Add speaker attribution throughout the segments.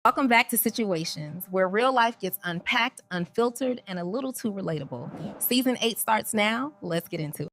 Speaker 1: Welcome back to Situations, where real life gets unpacked, unfiltered, and a little too relatable. Season 8 starts now. Let's get into it.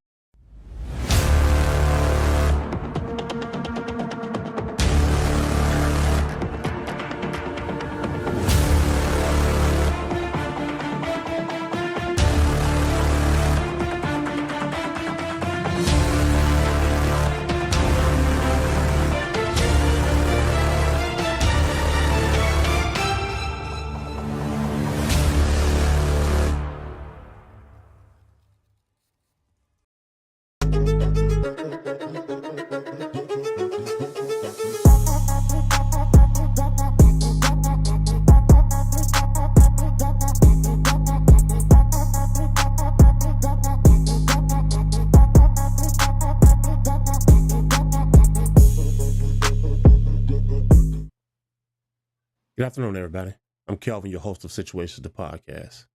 Speaker 2: Good afternoon, everybody. I'm Kelvin, your host of Situations, the podcast.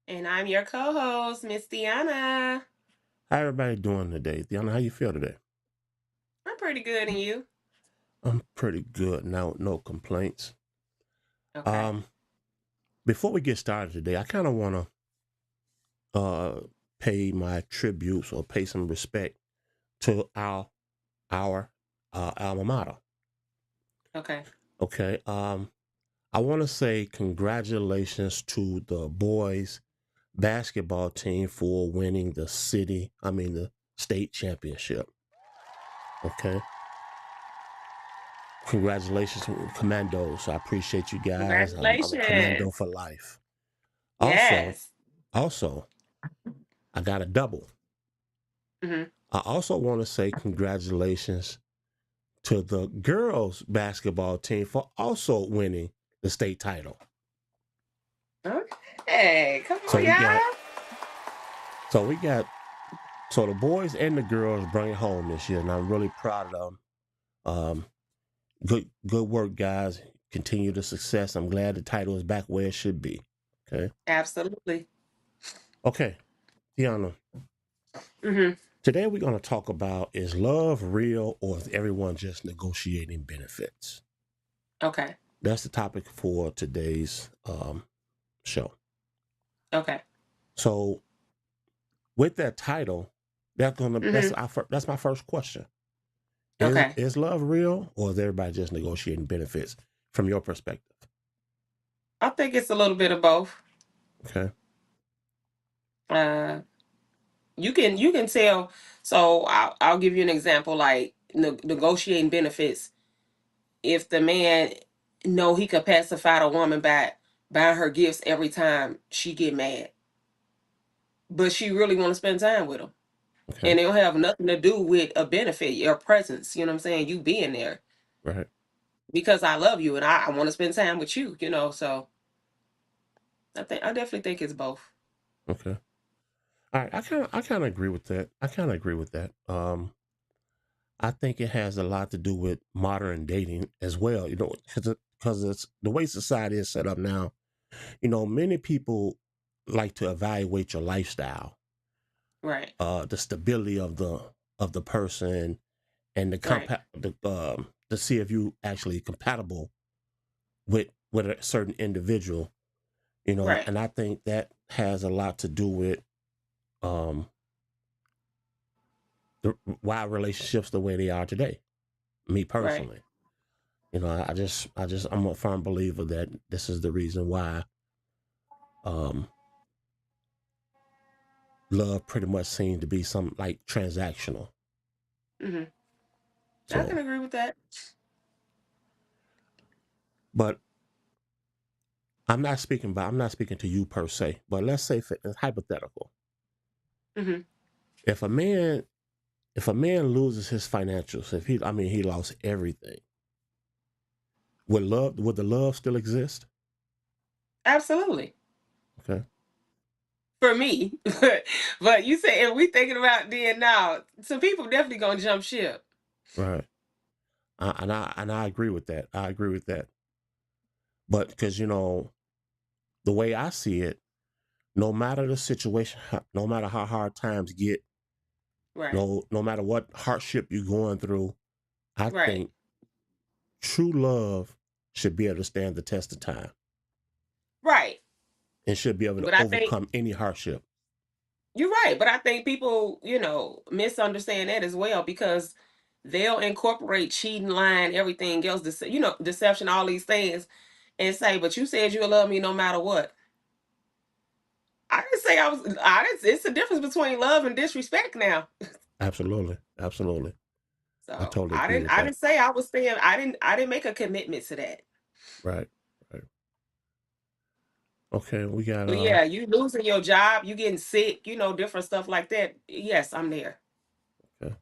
Speaker 3: And I'm your co-host, Miss Deanna.
Speaker 2: How everybody doing today? Deanna, how you feel today?
Speaker 3: I'm pretty good, and you?
Speaker 2: I'm pretty good now, no complaints.
Speaker 3: Okay.
Speaker 2: Before we get started today, I kind of want to pay my tributes or pay some respect to our alma mater.
Speaker 3: Okay.
Speaker 2: Okay. I want to say congratulations to the boys basketball team for winning the state championship. Okay. Congratulations, Commandos. I appreciate you guys. I'm a Commando
Speaker 3: Congratulations.
Speaker 2: for life. Also,
Speaker 3: Yes.
Speaker 2: I got a double.
Speaker 3: Mm-hmm.
Speaker 2: I also want to say congratulations to the girls basketball team for also winning the state title.
Speaker 3: Okay. Come
Speaker 2: So
Speaker 3: on,
Speaker 2: we got,
Speaker 3: y'all.
Speaker 2: so the boys and the girls bring it home this year, and I'm really proud of them. Good work, guys. Continue the success. I'm glad the title is back where it should be. Okay.
Speaker 3: Absolutely.
Speaker 2: Okay, Tiana.
Speaker 3: Mm-hmm.
Speaker 2: Today we're going to talk about, is love real or is everyone just negotiating benefits?
Speaker 3: Okay.
Speaker 2: That's the topic for today's show.
Speaker 3: Okay.
Speaker 2: So with that title,
Speaker 3: Mm-hmm.
Speaker 2: that's my first question.
Speaker 3: Okay.
Speaker 2: Is love real or is everybody just negotiating benefits from your perspective?
Speaker 3: I think it's a little bit of both.
Speaker 2: Okay.
Speaker 3: Uh, you can tell. So I'll give you an example, like negotiating benefits. If the man know he could pacify the woman by buying her gifts every time she get mad, but she really want to spend time with him.
Speaker 2: Okay.
Speaker 3: And it'll have nothing to do with a benefit, your presence, you know what I'm saying? You being there
Speaker 2: Right.
Speaker 3: because I love you and I want to spend time with you, so I definitely think it's both.
Speaker 2: Okay. All right. I kind of agree with that. I think it has a lot to do with modern dating as well, because it's the way society is set up now. Many people like to evaluate your lifestyle,
Speaker 3: Right.
Speaker 2: the stability of the person, and
Speaker 3: Right.
Speaker 2: to see if you actually compatible with a certain individual.
Speaker 3: Right.
Speaker 2: And I think that has a lot to do with um, why relationships the way they are today. Me
Speaker 3: Right.
Speaker 2: personally. I'm a firm believer that this is the reason why um, love pretty much seems to be something like transactional.
Speaker 3: Hmm. I can
Speaker 2: So,
Speaker 3: agree with that.
Speaker 2: but I'm not speaking to you per se, but let's say it's hypothetical.
Speaker 3: Hmm.
Speaker 2: If a man loses his financials, he lost everything, would the love still exist?
Speaker 3: Absolutely.
Speaker 2: Okay.
Speaker 3: For me. But you say if we thinking about then now, some people definitely gonna jump ship.
Speaker 2: Right. And I agree with that. But because the way I see it, no matter the situation, no matter how hard times get,
Speaker 3: Right.
Speaker 2: no matter what hardship you're going through, I
Speaker 3: Right.
Speaker 2: think true love should be able to stand the test of time
Speaker 3: Right.
Speaker 2: and should be able to
Speaker 3: But I think
Speaker 2: overcome any hardship.
Speaker 3: you're right. But I think people, misunderstand that as well because they'll incorporate cheating, lying, everything else, deception, all these things, and say, "But you said you'll love me no matter what." I didn't say I was. I didn't. It's the difference between love and disrespect now.
Speaker 2: Absolutely. Absolutely. I
Speaker 3: So
Speaker 2: totally
Speaker 3: I
Speaker 2: agree
Speaker 3: didn't.
Speaker 2: with
Speaker 3: I
Speaker 2: that.
Speaker 3: didn't say I was staying. I didn't. I didn't make a commitment to that.
Speaker 2: Right. Right. Okay. We got,
Speaker 3: But yeah, you losing your job, you getting sick, different stuff like that. Yes, I'm there.
Speaker 2: okay.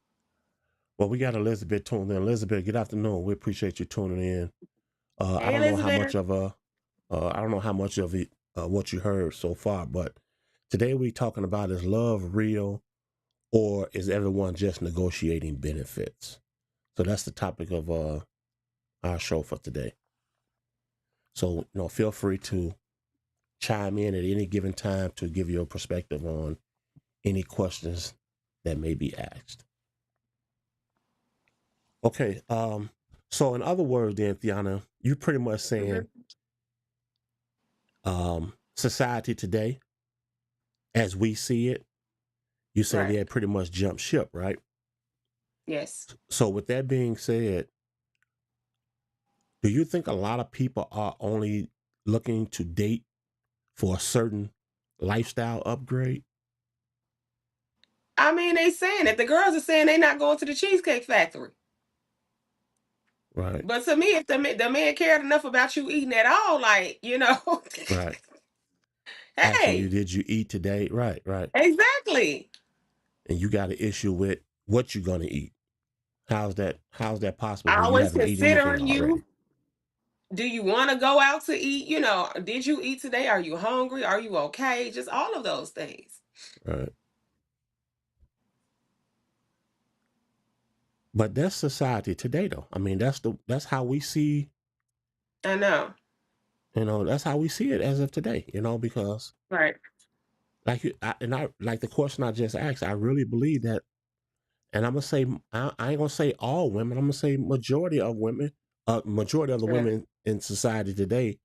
Speaker 2: Well, we got Elizabeth tuned in. Elizabeth, good afternoon. We appreciate you tuning in. I
Speaker 3: Hey,
Speaker 2: don't know how
Speaker 3: Elizabeth.
Speaker 2: much of I don't know how much of it, what you heard so far, but today we're talking about, is love real, or is everyone just negotiating benefits? So that's the topic of our show for today. So, feel free to chime in at any given time to give your perspective on any questions that may be asked. Okay. So in other words, then, Thiana, you pretty much saying
Speaker 3: Hmm.
Speaker 2: society today, as we see it, you say they
Speaker 3: Right.
Speaker 2: had pretty much jumped ship, right?
Speaker 3: Yes.
Speaker 2: So with that being said, do you think a lot of people are only looking to date for a certain lifestyle upgrade?
Speaker 3: I mean, they saying it. The girls are saying they not going to the Cheesecake Factory.
Speaker 2: Right,
Speaker 3: But to me, if the man cared enough about you eating at all, like,
Speaker 2: right. Asking you,
Speaker 3: hey,
Speaker 2: did you eat today? Right, right.
Speaker 3: exactly.
Speaker 2: And you got an issue with what you're gonna eat. How's that possible
Speaker 3: I
Speaker 2: when you
Speaker 3: was
Speaker 2: haven't ate anything
Speaker 3: considering
Speaker 2: already?
Speaker 3: you. Do you want to go out to eat? Did you eat today? Are you hungry? Are you okay? Just all of those things.
Speaker 2: Right. But that's society today, though. I mean, that's how we see.
Speaker 3: I know.
Speaker 2: That's how we see it as of today. Because
Speaker 3: Right.
Speaker 2: like I like the question I just asked. I really believe that, and I'm gonna say I ain't gonna say all women. I'm gonna say majority of women, majority of the
Speaker 3: Sure.
Speaker 2: women in society today.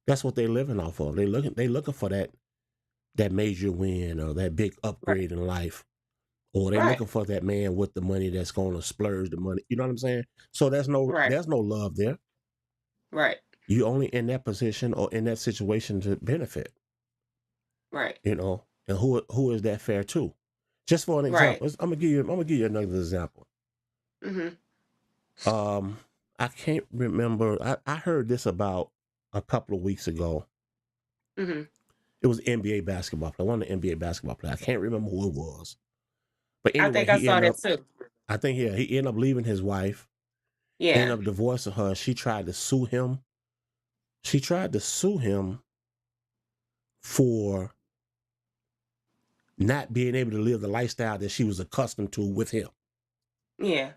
Speaker 2: That's what they're living off of. They looking for that major win or that big
Speaker 3: Right.
Speaker 2: upgrade in life, or they
Speaker 3: Right.
Speaker 2: looking for that man with the money that's going to splurge the money. You know what I'm saying? So there's no
Speaker 3: Right.
Speaker 2: there's no love there.
Speaker 3: Right.
Speaker 2: You only in that position or in that situation to benefit.
Speaker 3: Right.
Speaker 2: And who is that fair to? Just for an
Speaker 3: Right.
Speaker 2: example, I'm gonna give you another example.
Speaker 3: Mm-hmm.
Speaker 2: Um, I can't remember. I heard this about a couple of weeks ago.
Speaker 3: Mm-hmm.
Speaker 2: It was NBA basketball player, one of the NBA basketball players. I can't remember who it was, but
Speaker 3: I
Speaker 2: anyway,
Speaker 3: think I
Speaker 2: he
Speaker 3: saw
Speaker 2: ended
Speaker 3: that
Speaker 2: up.
Speaker 3: too.
Speaker 2: I think he ended up leaving his wife, ended
Speaker 3: Yeah.
Speaker 2: up divorcing her. She tried to sue him. She tried to sue him for not being able to live the lifestyle that she was accustomed to with him.
Speaker 3: Yeah.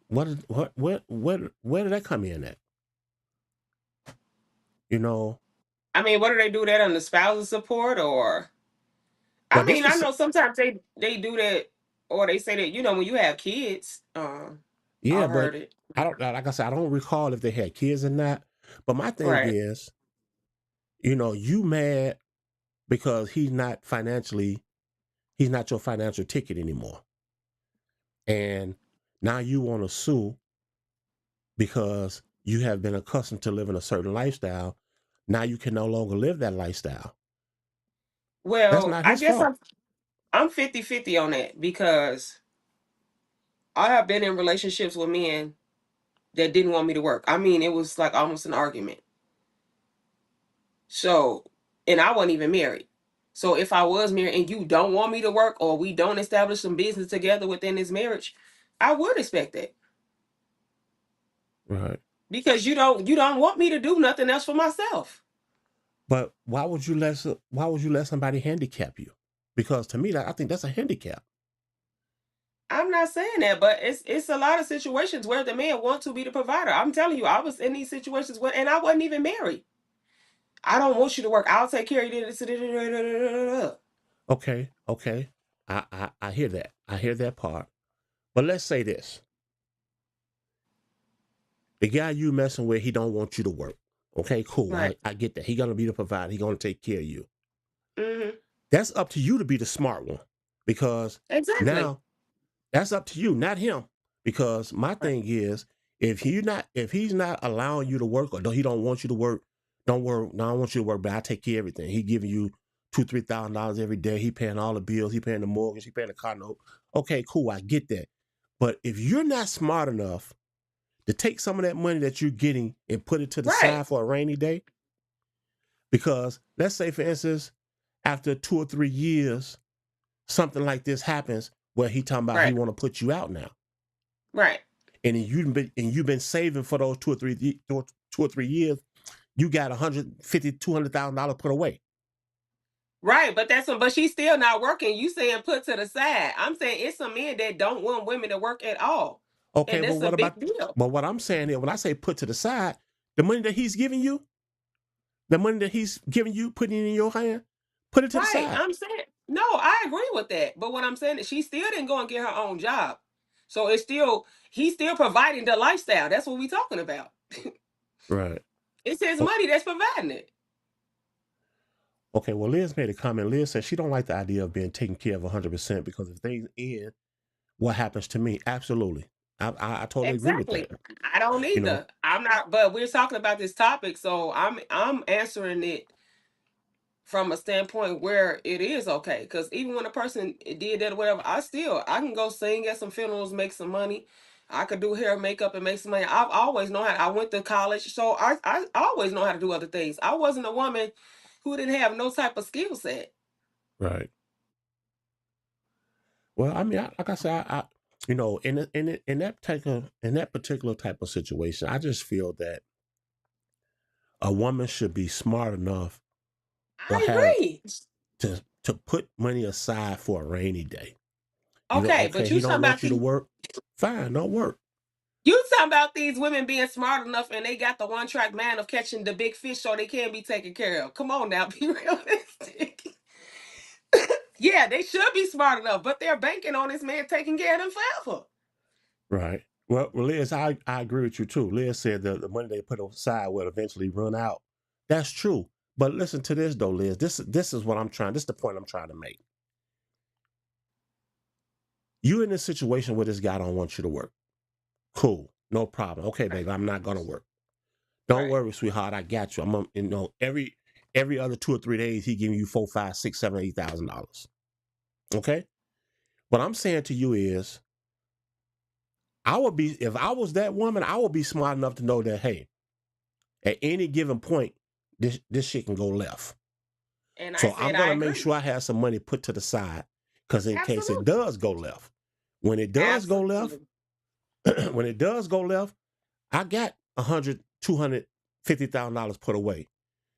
Speaker 2: Where did that come in at? You know,
Speaker 3: I mean, what do they do that on the spousal support or?
Speaker 2: well,
Speaker 3: I
Speaker 2: this
Speaker 3: mean, I
Speaker 2: was
Speaker 3: know sometimes they do that, or they say that when you have kids.
Speaker 2: yeah,
Speaker 3: I've
Speaker 2: but
Speaker 3: heard it.
Speaker 2: I don't like I said, I don't recall if they had kids or not. But my thing
Speaker 3: Right.
Speaker 2: is, you mad because he's not your financial ticket anymore, and now you want to sue because you have been accustomed to living a certain lifestyle. Now you can no longer live that lifestyle. That's
Speaker 3: Well,
Speaker 2: not
Speaker 3: I
Speaker 2: his
Speaker 3: guess
Speaker 2: fault.
Speaker 3: I'm 50-50 on that because I have been in relationships with men that didn't want me to work. I mean, it was like almost an argument. So, and I wasn't even married. So if I was married and you don't want me to work or we don't establish some business together within this marriage, I would expect that.
Speaker 2: Right.
Speaker 3: Because you don't want me to do nothing else for myself.
Speaker 2: But why would you let somebody handicap you? Because to me, I think that's a handicap.
Speaker 3: I'm not saying that, but it's a lot of situations where the man wants to be the provider. I'm telling you, I was in these situations and I wasn't even married. I don't want you to work. I'll take care of you.
Speaker 2: Okay, okay. I hear that. I hear that part. But let's say this. The guy you messing with, he don't want you to work. Okay, cool.
Speaker 3: Right.
Speaker 2: I get that. He gonna be the provider. He gonna take care of you.
Speaker 3: Mm-hmm.
Speaker 2: That's up to you to be the smart one, because
Speaker 3: Exactly.
Speaker 2: now that's up to you, not him. Because my
Speaker 3: Right.
Speaker 2: thing is, if he's not allowing you to work, or he don't want you to work, don't work. No, I want you to work, but I take care of everything. He giving you $2,000-$3,000 every day. He paying all the bills. He paying the mortgage. He paying the car note. Okay, cool. I get that. But if you're not smart enough to take some of that money that you're getting and put it to the
Speaker 3: Right.
Speaker 2: side for a rainy day, because let's say, for instance, after 2 or 3 years, something like this happens where he talking about he
Speaker 3: Right.
Speaker 2: want to put you out now,
Speaker 3: Right.
Speaker 2: and you've been saving for those 2 or 3 years. You got $150,000-$200,000 put away.
Speaker 3: Right. But she's still not working. You saying put to the side. I'm saying it's some men that don't want women to work at all.
Speaker 2: Okay,
Speaker 3: And
Speaker 2: but
Speaker 3: that's a
Speaker 2: what
Speaker 3: big
Speaker 2: about?
Speaker 3: deal.
Speaker 2: But what I'm saying here, when I say put to the side, the money that he's giving you, the money that he's giving you, putting it in your hand, put it to the
Speaker 3: Right.
Speaker 2: side.
Speaker 3: I'm saying no, I agree with that. But what I'm saying is she still didn't go and get her own job. So he's still providing the lifestyle. That's what we're talking about.
Speaker 2: Right.
Speaker 3: It's his
Speaker 2: Oh,
Speaker 3: money that's providing it.
Speaker 2: okay. Well, Liz made a comment. Liz said she don't like the idea of being taken care of 100%, because if things end, what happens to me? Absolutely. I totally agree with that.
Speaker 3: Exactly. I don't
Speaker 2: You know,
Speaker 3: either. I'm not, but we're talking about this topic, so I'm answering it from a standpoint where it is okay. Because even when a person did that or whatever, I can go sing at some funerals, make some money. I could do hair, makeup, and make some money. I've always known how. I went to college, so I always know how to do other things. I wasn't a woman who didn't have no type of skill set.
Speaker 2: right. Well, I mean, like I said, in that particular type of situation, I just feel that a woman should be smart enough, or
Speaker 3: I
Speaker 2: have
Speaker 3: agree.
Speaker 2: to put money aside for a rainy day.
Speaker 3: Okay,
Speaker 2: Okay,
Speaker 3: but you
Speaker 2: he
Speaker 3: talking
Speaker 2: don't want
Speaker 3: about
Speaker 2: you to
Speaker 3: these
Speaker 2: work. Fine, don't work.
Speaker 3: You talking about these women being smart enough and they got the one track mind of catching the big fish so they can be taken care of. Come on now, be realistic. Yeah, they should be smart enough, but they're banking on this man taking care of them forever.
Speaker 2: Right. Well, Liz, I agree with you too. Liz said that the money they put aside will eventually run out. That's true. But listen to this though, Liz. This is what I'm trying. This is the point I'm trying to make. You in this situation where this guy don't want you to work. Cool. No problem. Okay,
Speaker 3: Right.
Speaker 2: baby, I'm not gonna work. Don't
Speaker 3: Right.
Speaker 2: worry, sweetheart. I got you. Every other 2 or 3 days he giving you $4, $5, $6, $7, $8,000. Okay. What I'm saying to you is, if I was that woman, I would be smart enough to know that, hey, at any given point, this shit can go left.
Speaker 3: And I
Speaker 2: So
Speaker 3: said
Speaker 2: I'm
Speaker 3: I
Speaker 2: gonna make
Speaker 3: agree.
Speaker 2: sure I have some money put to the side, because in case it
Speaker 3: Absolutely.
Speaker 2: does go left, when it does go left,
Speaker 3: Absolutely.
Speaker 2: when it does go left, I got $250,000 put away.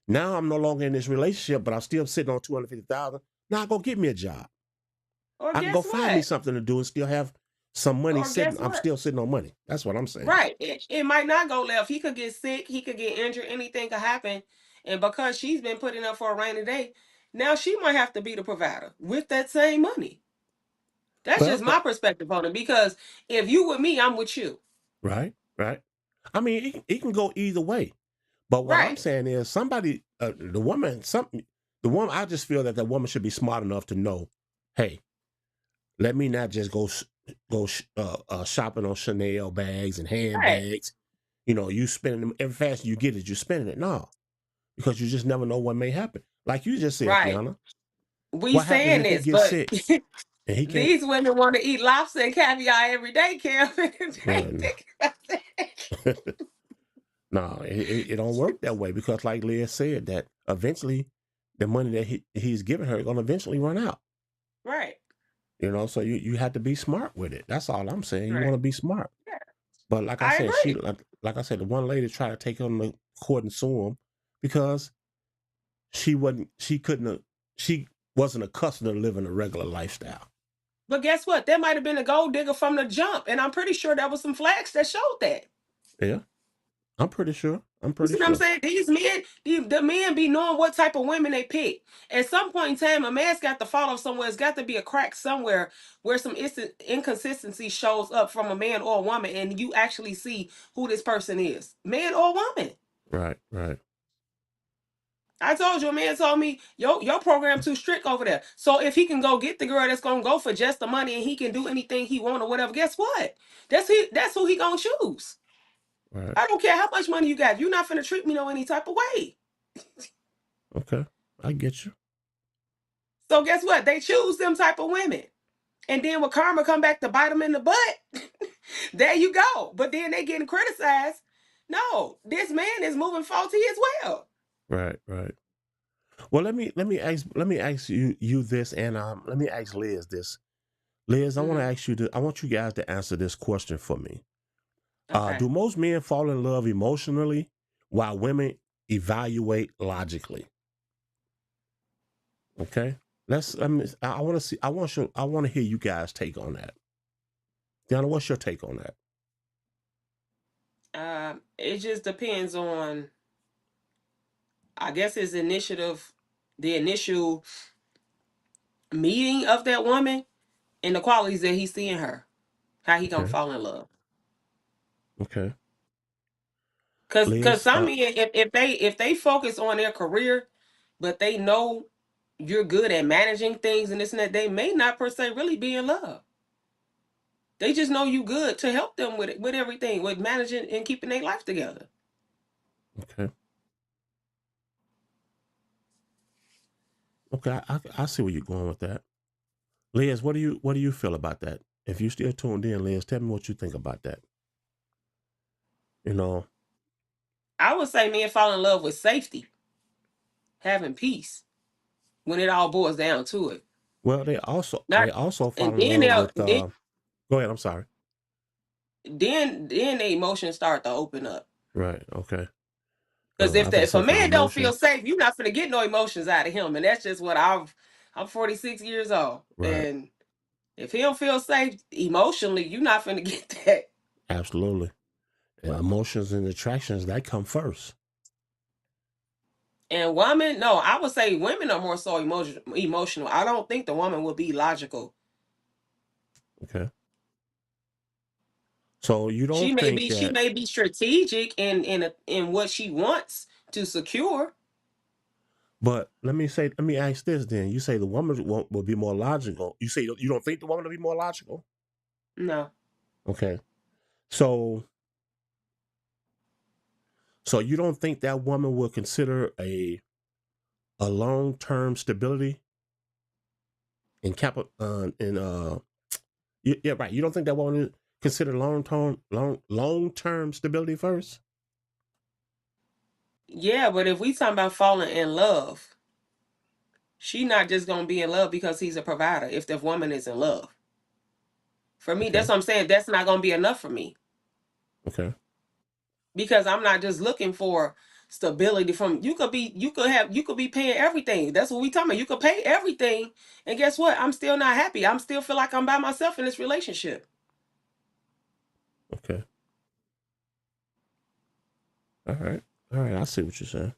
Speaker 2: Now I'm no longer in this relationship, but I'm still sitting on 250,000. Now I go get me a job.
Speaker 3: Or
Speaker 2: I can go
Speaker 3: guess
Speaker 2: find me
Speaker 3: what?
Speaker 2: something to do and still have some money
Speaker 3: Or
Speaker 2: sitting.
Speaker 3: guess
Speaker 2: I'm
Speaker 3: what?
Speaker 2: still sitting on money. That's what I'm saying.
Speaker 3: Right. It might not go left. He could get sick. He could get injured. Anything could happen. And because she's been putting up for a rainy day, now she might have to be the provider with that same money. That's
Speaker 2: Well,
Speaker 3: just my perspective on it. Because if you with me, I'm with you.
Speaker 2: right, right. I mean, it can go either way. But what I'm
Speaker 3: Right.
Speaker 2: saying is, the woman. I just feel that the woman should be smart enough to know, hey, let me not just go shopping on Chanel bags and
Speaker 3: Right.
Speaker 2: handbags. You spending them every fast you get it, you're spending it. No, because you just never know what may happen. Like you just said,
Speaker 3: Right.
Speaker 2: Kiana,
Speaker 3: We
Speaker 2: what happens
Speaker 3: saying
Speaker 2: if he
Speaker 3: this,
Speaker 2: gets
Speaker 3: but
Speaker 2: sick and he can't?
Speaker 3: these women want to eat lobster and caviar every day, Cam. They
Speaker 2: Well,
Speaker 3: think about that.
Speaker 2: no, it don't work that way, because, like Leah said, that eventually the money that he's giving her is going to eventually run out.
Speaker 3: Right.
Speaker 2: So you have to be smart with it. That's all I'm saying. You want
Speaker 3: Right.
Speaker 2: to be smart.
Speaker 3: Yeah.
Speaker 2: But like I
Speaker 3: I
Speaker 2: said,
Speaker 3: agree.
Speaker 2: like I said, the one lady tried to take him to court and sue him because she wasn't accustomed to living a regular lifestyle.
Speaker 3: But guess what? There might have been a gold digger from the jump, and I'm pretty sure there was some flags that showed that.
Speaker 2: Yeah, I'm pretty sure. I'm
Speaker 3: You
Speaker 2: pretty
Speaker 3: see what I'm
Speaker 2: sure.
Speaker 3: saying? These men, the men be knowing what type of women they pick. At some point in time, a man's got to follow somewhere. It's got to be a crack somewhere where some inconsistency shows up from a man or a woman, and you actually see who this person is, man or woman.
Speaker 2: Right, right.
Speaker 3: I told you, a man told me your program too strict over there. So if he can go get the girl that's gonna go for just the money and he can do anything he want or whatever, guess what? That's who he gonna choose.
Speaker 2: Right.
Speaker 3: I don't care how much money you got. You're not finna treat me no any type of way.
Speaker 2: Okay. I get you.
Speaker 3: So guess what? They choose them type of women. And then when karma come back to bite them in the butt, there you go. But then they getting criticized. No, this man is moving faulty as well.
Speaker 2: Right. Right. Well, let me ask you this, and let me ask Liz this. Liz, I want to
Speaker 3: Mhm.
Speaker 2: ask you. I want you guys to answer this question for me.
Speaker 3: Okay.
Speaker 2: Do most men fall in love emotionally while women evaluate logically? Okay. I want to see. I want to hear you guys' take on that. Deanna, what's your take on that?
Speaker 3: It just depends on, I guess, his initiative, the initial meeting of that woman, and the qualities that he see in her. How he gonna
Speaker 2: Okay.
Speaker 3: fall in love?
Speaker 2: Okay.
Speaker 3: Cause
Speaker 2: Liz.
Speaker 3: some men, if they focus on their career, but they know you're good at managing things and this and that, they may not per se really be in love. They just know you good to help them with it, with everything, with managing and keeping their life together.
Speaker 2: Okay. Okay. I see where you're going with that. Liz, what do you feel about that? If you still tuned in, Liz, tell me what you think about that. You know.
Speaker 3: I would say men fall in love with safety, having peace when it all boils down to it.
Speaker 2: Well, they also
Speaker 3: And
Speaker 2: fall in
Speaker 3: then
Speaker 2: love
Speaker 3: they'll
Speaker 2: with. Go ahead. I'm sorry.
Speaker 3: then the emotions start to open up.
Speaker 2: Right. Okay.
Speaker 3: Because
Speaker 2: I have to
Speaker 3: if a
Speaker 2: say because
Speaker 3: man don't feel
Speaker 2: emotions.
Speaker 3: safe, you're not gonna get no emotions out of him. And that's just what I'm 46 years old.
Speaker 2: Right.
Speaker 3: And if he don't feel safe emotionally, you're not gonna get that.
Speaker 2: Absolutely. And emotions and attractions that come first.
Speaker 3: And women, no, I would say women are more so emotional. I don't think the woman will be logical.
Speaker 2: Okay. So you
Speaker 3: She
Speaker 2: don't
Speaker 3: may
Speaker 2: think
Speaker 3: be she
Speaker 2: that,
Speaker 3: may be strategic in what she wants to secure.
Speaker 2: but let me ask this then. You say the woman will be more logical. You say you don't think the woman will be more logical?
Speaker 3: No.
Speaker 2: Okay. So so you don't think that woman will consider a long-term stability in capital in yeah, right. You don't think that woman would consider long-term stability first?
Speaker 3: Yeah, but if we talking about falling in love, she not just gonna be in love because he's a provider. If the woman is in love, for me, that's
Speaker 2: Okay.
Speaker 3: what I'm saying. That's not gonna be enough for me
Speaker 2: Okay.
Speaker 3: because I'm not just looking for stability from you could be paying everything. That's what we talking about. You could pay everything, and guess what? I'm still not happy. I'm still feel like I'm by myself in this relationship.
Speaker 2: Okay. All right. All right. I see what you're saying.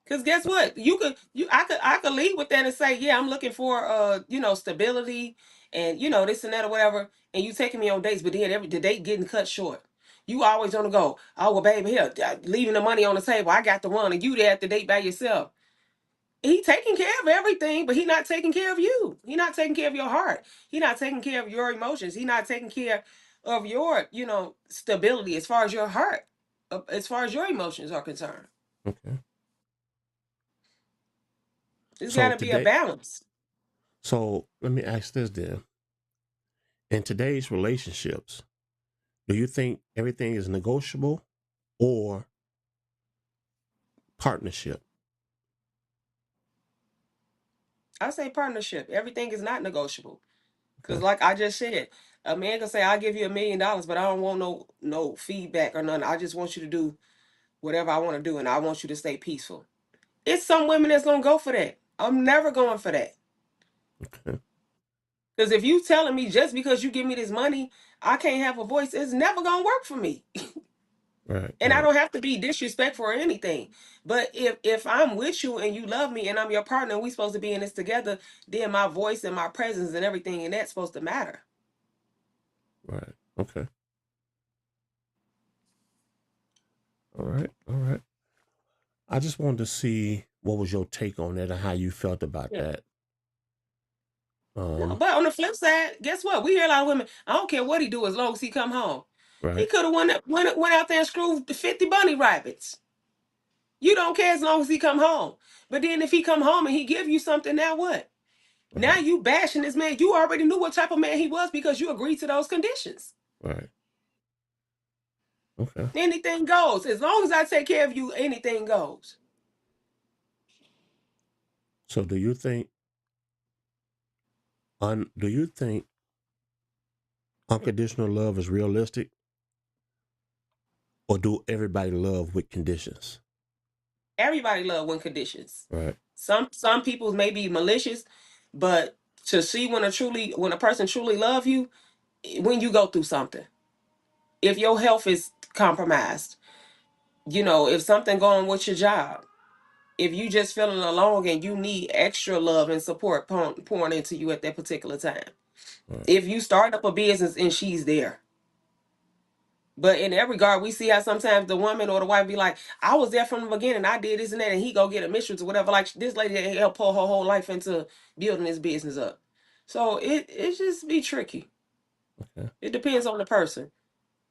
Speaker 3: Cause guess what? I could lead with that and say, yeah, I'm looking for stability and this and that or whatever, and you taking me on dates, but then the date getting cut short. You always on the go. Oh well, baby, here, leaving the money on the table. I got the one, and you there at the date by yourself. He taking care of everything, but he not taking care of you. He not taking care of your heart. He not taking care of your emotions. He not taking care of your, stability as far as your heart, as far as your emotions are concerned.
Speaker 2: Okay.
Speaker 3: There's got
Speaker 2: So
Speaker 3: to be a
Speaker 2: today,
Speaker 3: balance.
Speaker 2: so let me ask this then. In today's relationships, do you think everything is negotiable or partnership?
Speaker 3: I say partnership. Everything is not negotiable. Cause
Speaker 2: Okay.
Speaker 3: like I just said, a man can say, "I'll give you $1 million, but I don't want no feedback or nothing. I just want you to do whatever I want to do, and I want you to stay peaceful." It's some women that's gonna go for that. I'm never going for that.
Speaker 2: Okay.
Speaker 3: Cause if you telling me just because you give me this money, I can't have a voice, it's never gonna work for me.
Speaker 2: Right.
Speaker 3: And I
Speaker 2: Right.
Speaker 3: don't have to be disrespectful or anything. But if I'm with you and you love me and I'm your partner and we supposed to be in this together, then my voice and my presence and everything and that's supposed to matter.
Speaker 2: Right. Okay. All right. All right. I just wanted to see what was your take on that and how you felt about
Speaker 3: Yeah.
Speaker 2: that.
Speaker 3: No, but on the flip side, guess what? We hear a lot of women. I don't care what he do as long as he come home. He
Speaker 2: Right,
Speaker 3: could have went out there and screwed the 50 bunny rabbits. You don't care as long as he come home. But then if he come home and he give you something, now what? Now
Speaker 2: right,
Speaker 3: you bashing this man. You already knew what type of man he was because you agreed to those conditions.
Speaker 2: right. Okay.
Speaker 3: Anything goes. As long as I take care of you, anything goes.
Speaker 2: So do you think unconditional love is realistic, or do everybody love with conditions?
Speaker 3: Everybody love when conditions.
Speaker 2: Right,
Speaker 3: Some people may be malicious, but to see when a person truly love you, when you go through something, if your health is compromised, if something going with your job, if you just feeling alone and you need extra love and support pouring into you at that particular time,
Speaker 2: right,
Speaker 3: if you start up a business and she's there. But in that regard, we see how sometimes the woman or the wife be like, I was there from the beginning, I did this and that, and he go get a mistress or whatever. Like this lady that helped pour her whole life into building this business up. So it just be tricky.
Speaker 2: okay,
Speaker 3: It depends on the person.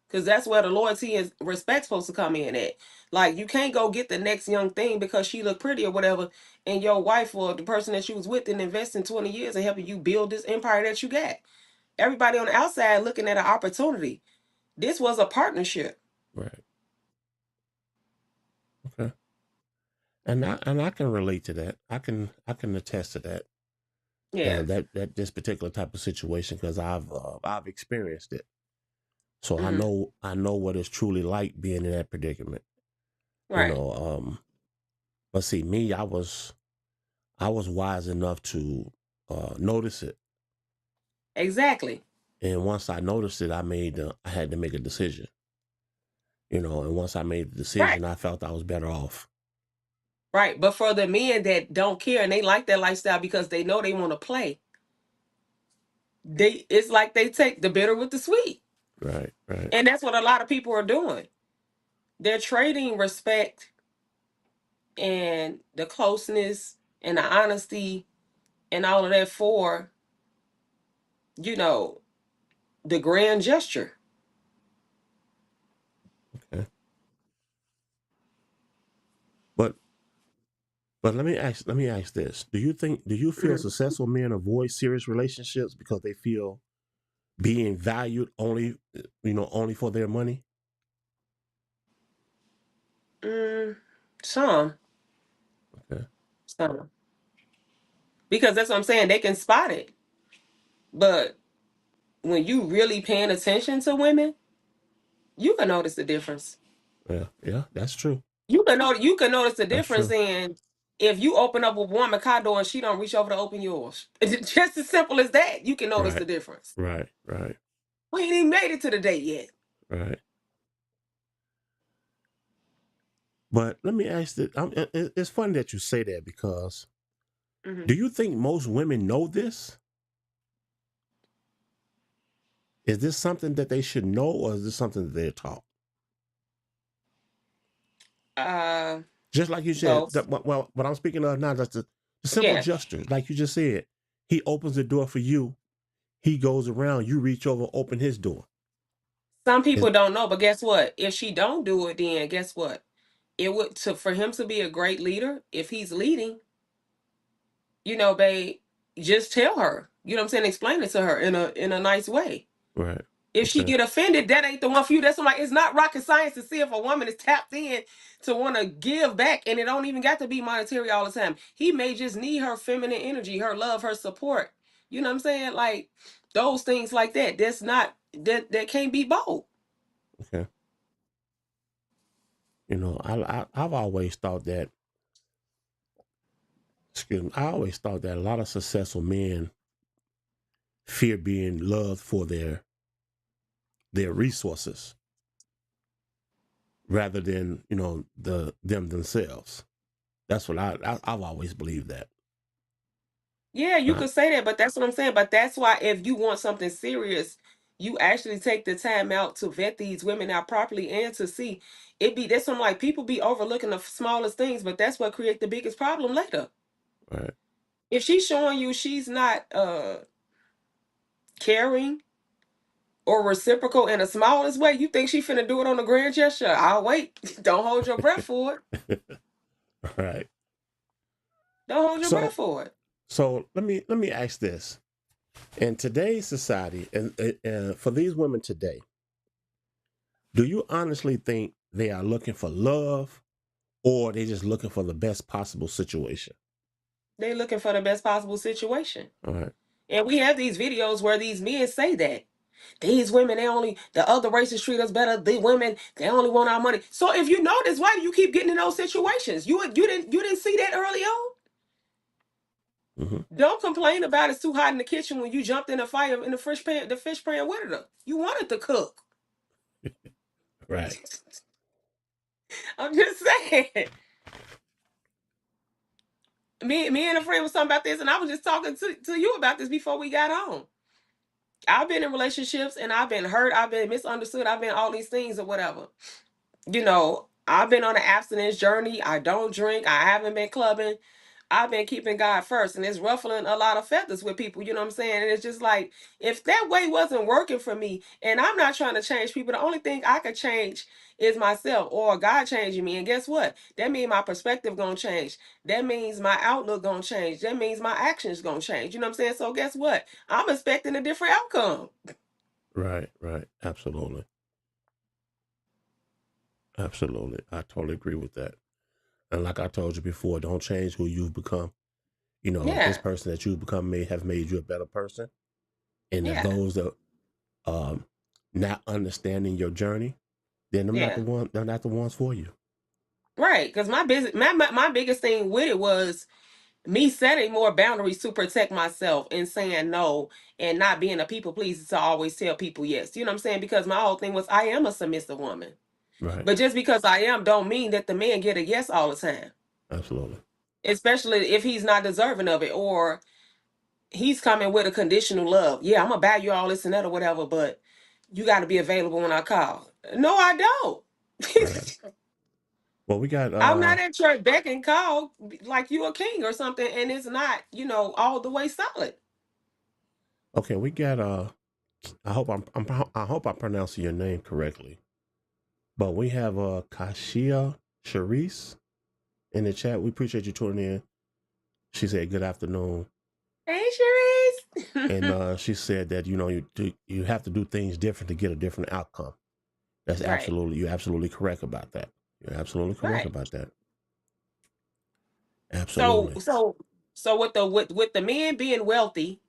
Speaker 3: Because that's where the loyalty and respect supposed to come in at. Like you can't go get the next young thing because she look pretty or whatever, and your wife or the person that you was with didn't invest in 20 years in helping you build this empire that you got. Everybody on the outside looking at an opportunity. This was a partnership.
Speaker 2: right. Okay. And I can relate to that. I can attest to that.
Speaker 3: Yeah.
Speaker 2: That this particular type of situation, because I've experienced it. So
Speaker 3: Hmm.
Speaker 2: I know what it's truly like being in that predicament. You
Speaker 3: Right.
Speaker 2: know, but see me, I was wise enough to notice it.
Speaker 3: Exactly.
Speaker 2: And once I noticed it, I had to make a decision. And once I made the
Speaker 3: Right.
Speaker 2: decision, I felt I was better off.
Speaker 3: Right. But for the men that don't care and they like that lifestyle because they know they want to play, it's like they take the bitter with the sweet.
Speaker 2: Right, right,
Speaker 3: And that's what a lot of people are doing. They're trading respect and the closeness and the honesty and all of that for, you know, the grand gesture.
Speaker 2: okay. But let me ask this: Do you feel
Speaker 3: Mhm.
Speaker 2: successful men avoid serious relationships because they feel being valued only for their money?
Speaker 3: Mm, some,
Speaker 2: Okay,
Speaker 3: some. Because that's what I'm saying. They can spot it. But when you really paying attention to women, you can notice the difference.
Speaker 2: yeah, yeah, that's true.
Speaker 3: You can notice the
Speaker 2: That's
Speaker 3: difference
Speaker 2: true.
Speaker 3: in if you open up a woman car door and she don't reach over to open yours. It's just as simple as that. You can notice
Speaker 2: Right,
Speaker 3: the difference.
Speaker 2: right, right,
Speaker 3: We ain't even made it to the date yet.
Speaker 2: right. But let me ask this: it's funny that you say that, because
Speaker 3: Hmm.
Speaker 2: do you think most women know this? Is this something that they should know, or is this something that they're taught?
Speaker 3: Uh,
Speaker 2: Just like you said,
Speaker 3: both.
Speaker 2: well, what I'm speaking of now, that's the simple
Speaker 3: Yeah.
Speaker 2: gestures. Like you just said, he opens the door for you. He goes around. You reach over, open his door.
Speaker 3: Some
Speaker 2: Is
Speaker 3: people don't know, but guess what? If she don't do it, then guess what? It would to for him to be a great leader. If he's leading, babe, just tell her. You know what I'm saying? Explain it to her in a nice way.
Speaker 2: right.
Speaker 3: If she
Speaker 2: Okay.
Speaker 3: get offended, that ain't the one for you. That's why it's not rocket science to see if a woman is tapped in to want to give back, and it don't even got to be monetary all the time. He may just need her feminine energy, her love, her support. You know what I'm saying? Like those things like that. That's not that can't be bought.
Speaker 2: Okay. I've always thought that. Excuse me. I always thought that a lot of successful men fear being loved for their resources rather than them themselves. That's what I've always believed that.
Speaker 3: Yeah, you
Speaker 2: Uh,
Speaker 3: could say that, but that's what I'm saying. But that's why if you want something serious, you actually take the time out to vet these women out properly and to see that's some like people be overlooking the smallest things, but that's what create the biggest problem later.
Speaker 2: Right.
Speaker 3: If she's showing you she's not caring or reciprocal in the smallest way, you think she finna do it on a grand gesture. I'll wait. Don't hold your breath for it.
Speaker 2: Right.
Speaker 3: Don't hold your breath
Speaker 2: So
Speaker 3: for it.
Speaker 2: so let me ask this. In today's society, and for these women today, do you honestly think they are looking for love, or they just looking for the best possible situation?
Speaker 3: They're looking for the best possible situation.
Speaker 2: All right.
Speaker 3: And we have these videos where these men say that. These women, the other races treat us better. The women, they only want our money. So if you notice, why do you keep getting in those situations? You didn't see that early on?
Speaker 2: Mm-hmm.
Speaker 3: Don't complain about it's too hot in the kitchen when you jumped in the fire in the fish pan with her. You wanted to cook.
Speaker 2: Right.
Speaker 3: I'm just saying. Me and a friend was talking about this, and I was just talking to you about this before we got on. I've been in relationships and I've been hurt, I've been misunderstood, I've been all these things or whatever. I've been on an abstinence journey. I don't drink. I haven't been clubbing. I've been keeping God first, and it's ruffling a lot of feathers with people. You know what I'm saying? And it's just like, if that way wasn't working for me, and I'm not trying to change people, the only thing I could change is myself or God changing me. And guess what? That means my perspective gonna change. That means my outlook gonna change. That means my actions gonna change. You know what I'm saying? So guess what? I'm expecting a different outcome.
Speaker 2: Right. Right. Absolutely. Absolutely. I totally agree with that. And like I told you before, don't change who you've become. If this
Speaker 3: Yeah,
Speaker 2: person that you've become may have made you a better person, and if
Speaker 3: yeah,
Speaker 2: those that um not understanding your journey, then
Speaker 3: yeah.
Speaker 2: they're not the ones for you.
Speaker 3: Right, because my biggest thing with it was me setting more boundaries to protect myself and saying no and not being a people pleaser to always tell people yes. You know what I'm saying? Because my whole thing was I am a submissive woman.
Speaker 2: Right.
Speaker 3: But just because I am don't mean that the man get a yes all the time.
Speaker 2: Absolutely.
Speaker 3: Especially if he's not deserving of it or he's coming with a conditional love. Yeah, I'm gonna buy you all this and that or whatever, but you gotta be available when I call. No, I don't.
Speaker 2: Right. Well, we got
Speaker 3: I'm not at your beck and call like you a king or something, and it's not, all the way solid.
Speaker 2: okay, we got I hope I'm pronouncing your name correctly. But we have Kashia Sharice in the chat. We appreciate you tuning in. She said good afternoon.
Speaker 3: Hey,
Speaker 2: And
Speaker 3: Sharice.
Speaker 2: she said that you have to do things different to get a different outcome.
Speaker 3: Right,
Speaker 2: You're absolutely correct about that. You're absolutely correct
Speaker 3: right.
Speaker 2: about that.
Speaker 3: So,
Speaker 2: Absolutely.
Speaker 3: so, so with the men being wealthy,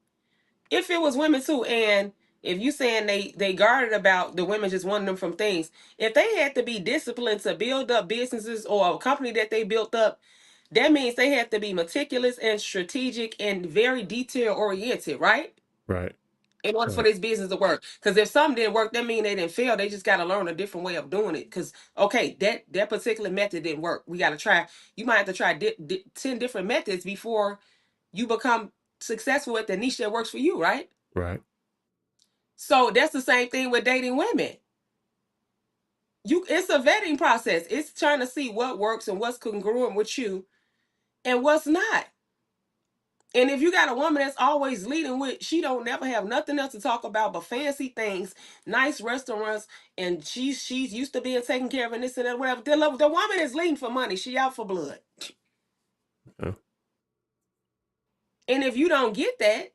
Speaker 3: if it was women too, and if you saying they guarded about the women just wanting them from things, if they had to be disciplined to build up businesses or a company that they built up, that means they have to be meticulous and strategic and very detail oriented, right?
Speaker 2: Right.
Speaker 3: In order for
Speaker 2: Right.
Speaker 3: this business to work. Because if something didn't work, that means they didn't fail. They just got to learn a different way of doing it. Because okay, that particular method didn't work. We got to try. You might have to try 10 different methods before you become successful at the niche that works for you, right?
Speaker 2: Right.
Speaker 3: So that's the same thing with dating women. It's a vetting process. It's trying to see what works and what's congruent with you and what's not. And if you got a woman that's always leading with, she don't never have nothing else to talk about but fancy things, nice restaurants, and she's used to being taken care of and this and that, whatever. The woman is leading for money. She out for blood.
Speaker 2: Yeah.
Speaker 3: And if you don't get that,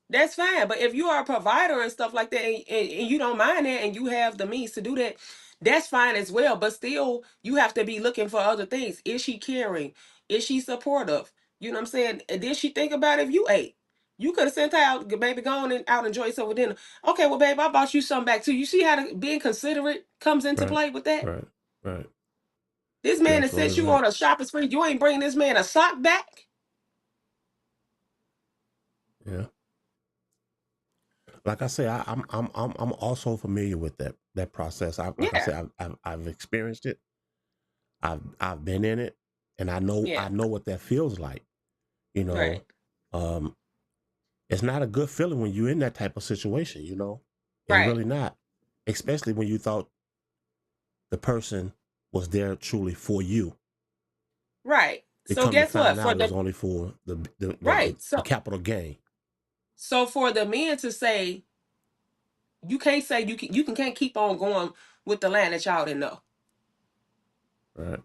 Speaker 3: that's fine. But if you are a provider and stuff like that, and you don't mind that, and you have the means to do that, that's fine as well. But still, you have to be looking for other things. Is she caring? Is she supportive? You know what I'm saying? And did she think about if you ate? You could have sent her out, baby, go on and out enjoy yourself with dinner. Okay, well, babe, I bought you something back too. You see how being considerate comes into
Speaker 2: Right.
Speaker 3: play with that?
Speaker 2: Right. Right.
Speaker 3: This
Speaker 2: You're
Speaker 3: man has sent
Speaker 2: absolutely
Speaker 3: you
Speaker 2: right.
Speaker 3: on a shopping spree. You ain't bringing this man a sock back.
Speaker 2: Yeah. Like I say, I'm also familiar with that process. Like I
Speaker 3: Yeah,
Speaker 2: said, I've experienced it. I've been in it, and I
Speaker 3: yeah,
Speaker 2: know what that feels like. You know,
Speaker 3: right,
Speaker 2: um, it's not a good feeling when you're in that type of situation, you know? It's
Speaker 3: Right.
Speaker 2: really not. Especially when you thought the person was there truly for you.
Speaker 3: Right.
Speaker 2: They
Speaker 3: So
Speaker 2: come to
Speaker 3: guess what?
Speaker 2: find
Speaker 3: For
Speaker 2: out it was
Speaker 3: the
Speaker 2: only for
Speaker 3: right.
Speaker 2: the capital gain.
Speaker 3: So for the men to say, you can't say can't keep on going with the line that y'all didn't know.
Speaker 2: Right.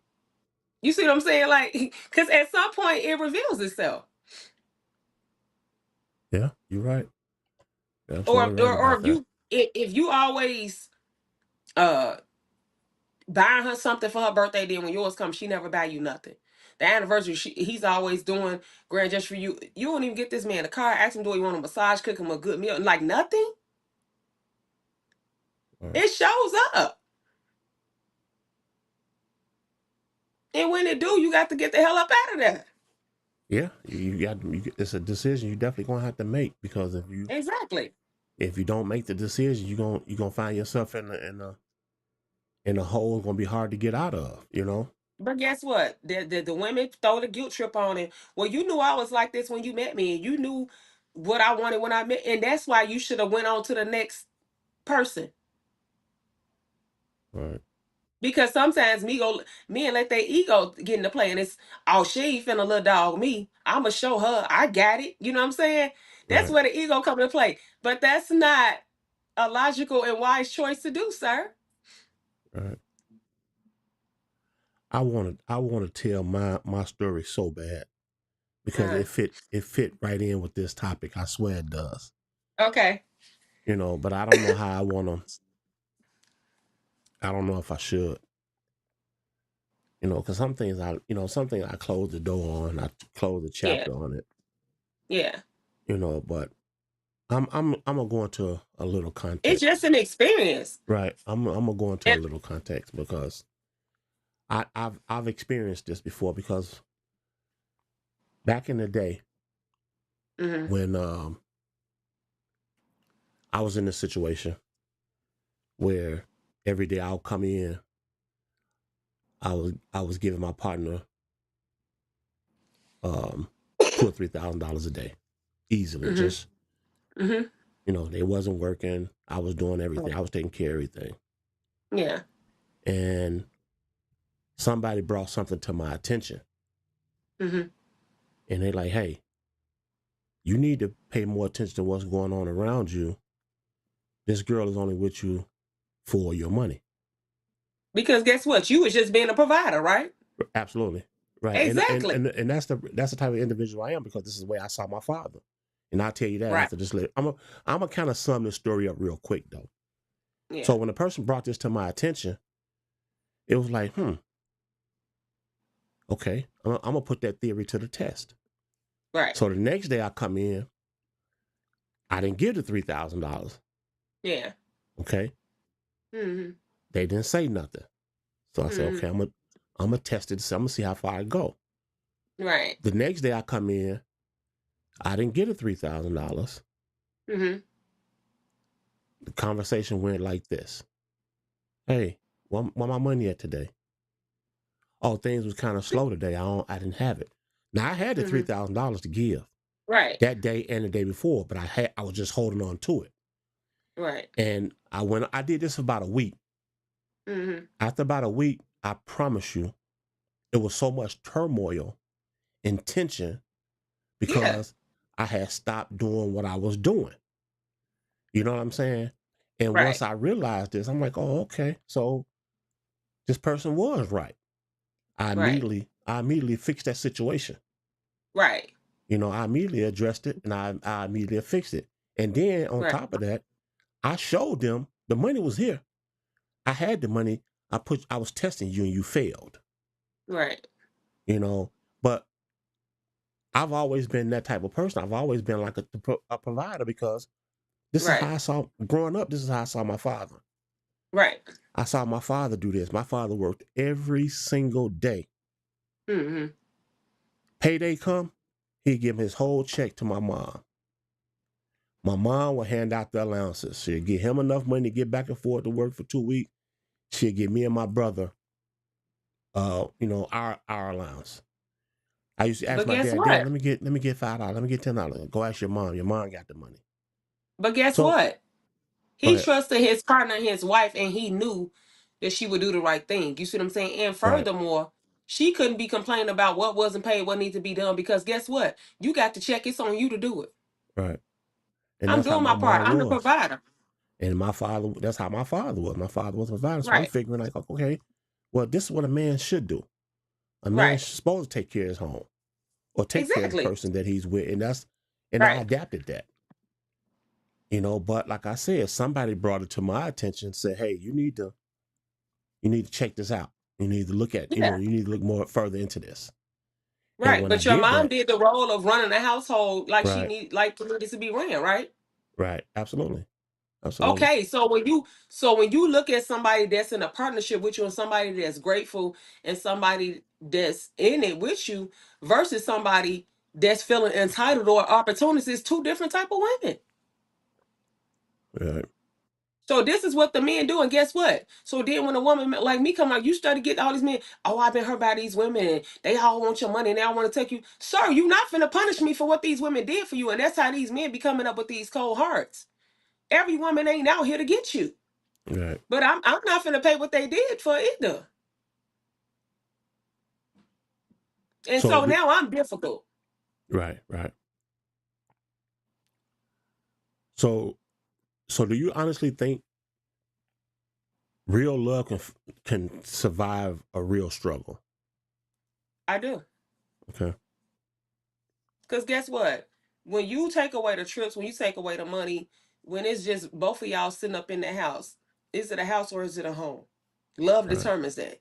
Speaker 3: You see what I'm saying? Like, because at some point it reveals itself.
Speaker 2: Yeah, you're right. You're absolutely right
Speaker 3: Or
Speaker 2: about that.
Speaker 3: if you always uh buying her something for her birthday, then when yours comes, she never buy you nothing. The anniversary, he's always doing grand gesture for you. You don't even get this man a car, ask him do he want a massage, cook him a good meal, like nothing.
Speaker 2: Right.
Speaker 3: It shows up. And when it do, you got to get the hell up out of there.
Speaker 2: Yeah, it's a decision you definitely gonna have to make, because
Speaker 3: Exactly.
Speaker 2: if you don't make the decision, you're gonna find yourself in a hole gonna be hard to get out of, you know?
Speaker 3: But guess what? The women throw the guilt trip on it. Well, you knew I was like this when you met me, and you knew what I wanted when I met, and that's why you should have went on to the next person.
Speaker 2: Right.
Speaker 3: Because sometimes men let their ego get into play, and it's, oh, she ain't finna little dog me. I'ma show her I got it. You know what I'm saying? That's
Speaker 2: Right.
Speaker 3: where the ego come into play. But that's not a logical and wise choice to do, sir.
Speaker 2: Right. I wanna tell my story so bad, because
Speaker 3: Uh-huh.
Speaker 2: it fit right in with this topic. I swear it does.
Speaker 3: Okay.
Speaker 2: You know, but I don't know how I don't know if I should. You know, because some things I close the door on, I close the
Speaker 3: Yeah.
Speaker 2: chapter on it.
Speaker 3: Yeah.
Speaker 2: You know, but I'm gonna go into a little
Speaker 3: It's just
Speaker 2: context.
Speaker 3: an experience.
Speaker 2: Right. I'm gonna go into a
Speaker 3: And
Speaker 2: little context, because I've experienced this before, because back in the day
Speaker 3: mhm.
Speaker 2: when I was in a situation where every day I'll come in, I was giving my partner $2,000 or $3,000 a day easily.
Speaker 3: Mhm.
Speaker 2: Just,
Speaker 3: Mhm.
Speaker 2: they wasn't working. I was doing everything. I was taking care of everything.
Speaker 3: Yeah.
Speaker 2: And somebody brought something to my attention,
Speaker 3: Mhm.
Speaker 2: and they're like, "Hey, you need to pay more attention to what's going on around you. This girl is only with you for your money."
Speaker 3: Because guess what? You was just being a provider, right?
Speaker 2: Absolutely. Right. And and
Speaker 3: Exactly.
Speaker 2: and, and that's the type of individual I am, because this is the way I saw my father. And I'll tell you that
Speaker 3: Right.
Speaker 2: after this later. I'm a kind of sum this story up real quick though.
Speaker 3: Yeah.
Speaker 2: So when the person brought this to my attention, it was like, okay, I'm gonna put that theory to the test.
Speaker 3: Right.
Speaker 2: So the next day I come in, I didn't give the $3,000.
Speaker 3: Yeah.
Speaker 2: Okay.
Speaker 3: Mhm.
Speaker 2: They didn't say nothing. So I said, okay,
Speaker 3: Mhm.
Speaker 2: I'm gonna test it. I'm gonna see how far I go.
Speaker 3: Right.
Speaker 2: The next day I come in, I didn't get a $3,000.
Speaker 3: Mhm.
Speaker 2: The conversation went like this: "Hey, where my money at today? Oh, things was kind of slow today. I didn't have it. Now I had the
Speaker 3: Mhm.
Speaker 2: $3,000 to give
Speaker 3: Right.
Speaker 2: that day and the day before, but I was just holding on to it.
Speaker 3: Right.
Speaker 2: And I did this for about a week.
Speaker 3: Mhm.
Speaker 2: After about a week, I promise you, it was so much turmoil and tension,
Speaker 3: Yeah.
Speaker 2: because I had stopped doing what I was doing. You know what I'm saying? And once
Speaker 3: Right.
Speaker 2: I realized this, I'm like, oh, okay, so this person was right.
Speaker 3: Right.
Speaker 2: I immediately fixed that situation.
Speaker 3: Right.
Speaker 2: I immediately addressed it, and I immediately fixed it. And then on
Speaker 3: Right.
Speaker 2: top of that, I showed them the money was here. I had the money. I was testing you, and you failed.
Speaker 3: Right.
Speaker 2: You know, but I've always been that type of person. I've always been like a provider, because this is
Speaker 3: Right.
Speaker 2: how I saw growing up. This is how I saw my father.
Speaker 3: Right.
Speaker 2: I saw my father do this. My father worked every single day.
Speaker 3: Mhm.
Speaker 2: Payday come, he'd give his whole check to my mom. My mom would hand out the allowances. She'd give him enough money to get back and forth to work for 2 weeks. She'd give me and my brother, our allowance. I used to ask
Speaker 3: But
Speaker 2: my
Speaker 3: guess
Speaker 2: dad, Dad,
Speaker 3: what?
Speaker 2: let me get $5. Let me get $10. Go ask your mom. Your mom got the money.
Speaker 3: But guess
Speaker 2: So
Speaker 3: what?
Speaker 2: go
Speaker 3: He
Speaker 2: ahead.
Speaker 3: trusted his partner, his wife, and he knew that she would do the right thing. You see what I'm saying? And
Speaker 2: Right,
Speaker 3: furthermore, she couldn't be complaining about what wasn't paid, what needs to be done, because guess what? You got the check. It's on you to do it.
Speaker 2: right. And
Speaker 3: I'm
Speaker 2: that's how
Speaker 3: doing
Speaker 2: my
Speaker 3: my part.
Speaker 2: mom
Speaker 3: I'm the
Speaker 2: was.
Speaker 3: provider.
Speaker 2: And my father, that's how my father was. My father was a provider. So I'm
Speaker 3: Right.
Speaker 2: figuring like, okay, well, this is what a man should do. A
Speaker 3: Right.
Speaker 2: man's supposed to take care of his home or take care of the
Speaker 3: Exactly.
Speaker 2: person that he's with. And I
Speaker 3: Right.
Speaker 2: adapted that, but like I said, somebody brought it to my attention and said, hey, you need to check this out. You need to look at,
Speaker 3: Yeah.
Speaker 2: you need to look more further into this. And
Speaker 3: Right.
Speaker 2: when I
Speaker 3: But your
Speaker 2: did
Speaker 3: mom
Speaker 2: that,
Speaker 3: did the role of running the household like
Speaker 2: right,
Speaker 3: like it needs to be ran, right?
Speaker 2: right, absolutely, absolutely,
Speaker 3: Okay, so when you look at somebody that's in a partnership with you and somebody that's grateful and somebody that's in it with you versus somebody that's feeling entitled or opportunities, it's two different type of women.
Speaker 2: right,
Speaker 3: So this is what the men do, and guess what? So then when a woman like me come out, you start to get all these men. Oh, I've been hurt by these women, and they all want your money, and they all want to take you. Sir, you not finna punish me for what these women did for you, and that's how these men be coming up with these cold hearts. Every woman ain't out here to get you.
Speaker 2: right.
Speaker 3: But I'm not finna pay what they did for either. And
Speaker 2: So,
Speaker 3: so now I'm difficult.
Speaker 2: right, right. So, so do you honestly think real love can survive a real struggle?
Speaker 3: I do.
Speaker 2: Okay,
Speaker 3: Because guess what? When you take away the trips, when you take away the money, when it's just both of y'all sitting up in the house, is it a house or is it a home? Love
Speaker 2: right,
Speaker 3: determines that.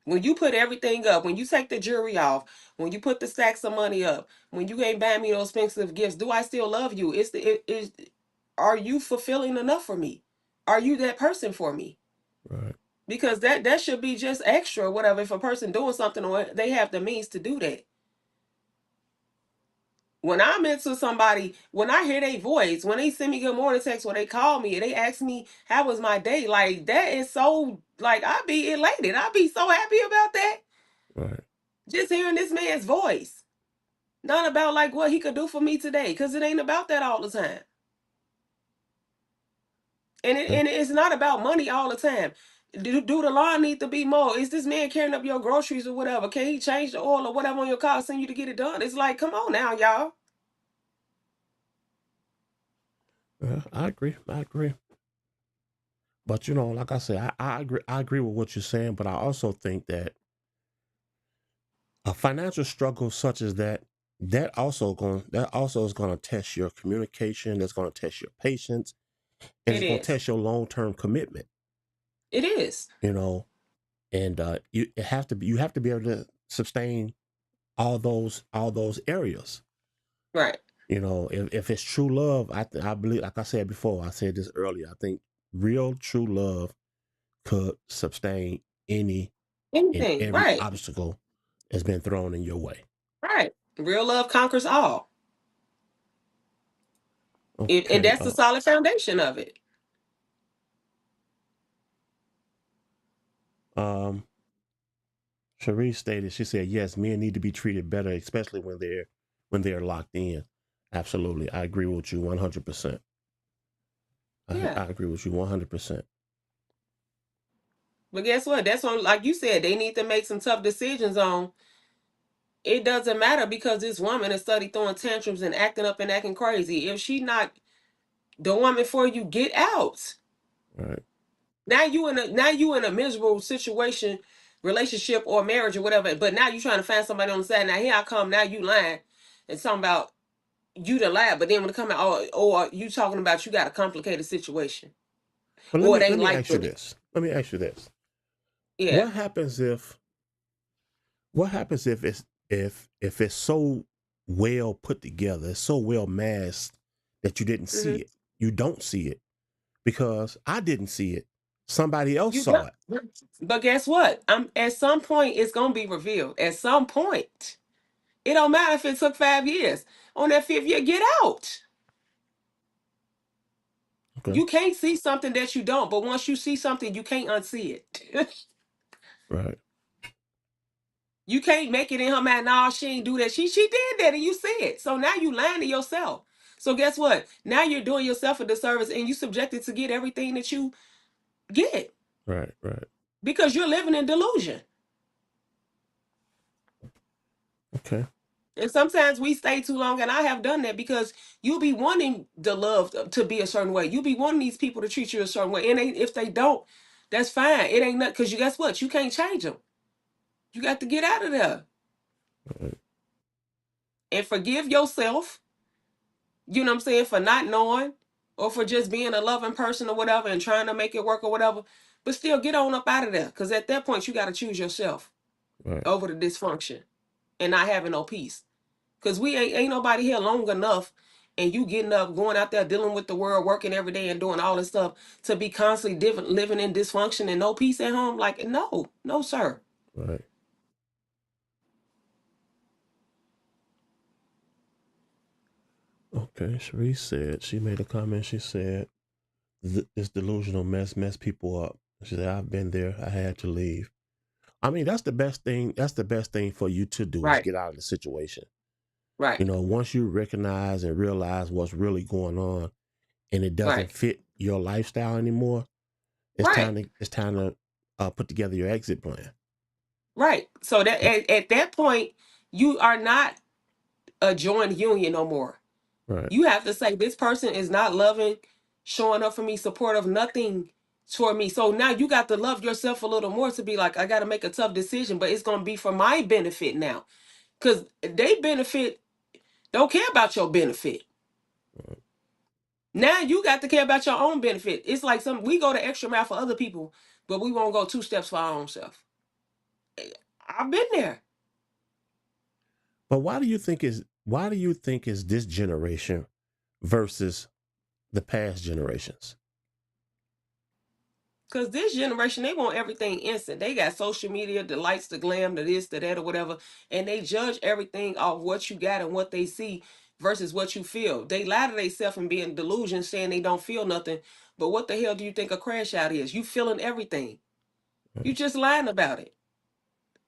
Speaker 3: When you put everything up, when you take the jewelry off, when you put the stacks of money up, when you ain't buying me those expensive gifts, do I still love you? Are you fulfilling enough for me? Are you that person for me?
Speaker 2: right,
Speaker 3: Because that should be just extra or whatever if a person doing something or they have the means to do that. When I'm into somebody, when I hear their voice, when they send me good morning text, when they call me and they ask me how was my day, like that is so like I be elated. I be so happy about that.
Speaker 2: right.
Speaker 3: Just hearing this man's voice. Not about like what he could do for me today, because it ain't about that all the time.
Speaker 2: Okay.
Speaker 3: And it's not about money all the time. Do the lawn need to be mowed? Is this man carrying up your groceries or whatever? Can he change the oil or whatever on your car, send you to get it done? It's like, come on now, y'all.
Speaker 2: I agree. I agree. But like I said, I agree. I agree with what you're saying. But I also think that a financial struggle such as that also is going to test your communication. It's going to test your patience, and
Speaker 3: It
Speaker 2: it's going to
Speaker 3: is.
Speaker 2: test your long term commitment.
Speaker 3: It is.
Speaker 2: You know, and you have to be able to sustain all those areas.
Speaker 3: Right.
Speaker 2: If it's true love, I believe, like I said before, I said this earlier. I think real true love could sustain any and
Speaker 3: Anything.
Speaker 2: every
Speaker 3: Right.
Speaker 2: obstacle that's been thrown in your way.
Speaker 3: Right. Real love conquers all. And
Speaker 2: Okay.
Speaker 3: that's the solid foundation of it.
Speaker 2: Um, Cherie stated, she said, yes, men need to be treated better, especially when they're locked in. Absolutely. I agree with you 100%.
Speaker 3: Yeah.
Speaker 2: I agree with you 100%.
Speaker 3: But guess what? That's on, like you said, they need to make some tough decisions on. It doesn't matter because this woman is study throwing tantrums and acting up and acting crazy. If she not the woman for you, get out.
Speaker 2: Right.
Speaker 3: Now you in a miserable situation, relationship or marriage or whatever. But now you trying to find somebody on the side. Now here I come. Now you lying and talking about you the lie. But then when it come out, or you talking about you got a complicated situation
Speaker 2: But let
Speaker 3: or
Speaker 2: me
Speaker 3: it
Speaker 2: let
Speaker 3: ain't
Speaker 2: me
Speaker 3: like
Speaker 2: ask you
Speaker 3: that.
Speaker 2: this. Let me ask you this.
Speaker 3: Yeah.
Speaker 2: What happens if it's so well put together, it's so well masked that you didn't see
Speaker 3: Hmm.
Speaker 2: it. You don't see it because I didn't see it. Somebody else
Speaker 3: You
Speaker 2: saw
Speaker 3: don't.
Speaker 2: it.
Speaker 3: But guess what? At some point it's gonna be revealed. At some point. It don't matter if it took 5 years. On that fifth year, get out.
Speaker 2: Okay.
Speaker 3: You can't see something that you don't, but once you see something, you can't unsee it.
Speaker 2: Right.
Speaker 3: You can't make it in her mind. No, she ain't do that. She did that, and you see it. So now you lying to yourself. So guess what? Now you're doing yourself a disservice, and you subjected to get everything that you get
Speaker 2: Right. Right.
Speaker 3: because you're living in delusion.
Speaker 2: Okay.
Speaker 3: And sometimes we stay too long, and I have done that because you be wanting the love to be a certain way. You be wanting these people to treat you a certain way, and if they don't, that's fine. It ain't nothing because you guess what? You can't change them. You got to get out of there
Speaker 2: Right.
Speaker 3: and forgive yourself. You know what I'm saying, for not knowing or for just being a loving person or whatever and trying to make it work or whatever. But still, get on up out of there because at that point you got to choose yourself
Speaker 2: Right.
Speaker 3: over the dysfunction and not having no peace. Because we ain't nobody here long enough, and you getting up, going out there, dealing with the world, working every day and doing all this stuff to be constantly living in dysfunction and no peace at home. Like, no, sir.
Speaker 2: Right. Okay. She made a comment. She said, this delusional mess people up. She said, I've been there. I had to leave. I mean, that's the best thing. That's the best thing for you to do is
Speaker 3: Right,
Speaker 2: get out of the situation.
Speaker 3: right,
Speaker 2: Once you recognize and realize what's really going on and it doesn't
Speaker 3: right,
Speaker 2: fit your lifestyle anymore, it's
Speaker 3: right,
Speaker 2: time to put together your exit plan.
Speaker 3: right. So that at that point, you are not a joined union no more.
Speaker 2: Right.
Speaker 3: You have to say, this person is not loving, showing up for me, supportive, nothing for me. So now you got to love yourself a little more to be like, I got to make a tough decision, but it's going to be for my benefit now. Because they benefit, don't care about your benefit.
Speaker 2: Right.
Speaker 3: Now you got to care about your own benefit. It's like we go the extra mile for other people, but we won't go 2 steps for our own self. I've been there.
Speaker 2: But why do you think is this generation versus the past generations?
Speaker 3: Because this generation, they want everything instant. They got social media, the lights, the glam, the this, the that, or whatever. And they judge everything off what you got and what they see versus what you feel. They lie to themselves and be in delusion saying they don't feel nothing. But what the hell do you think a crash out is? You feeling everything. You just lying about it.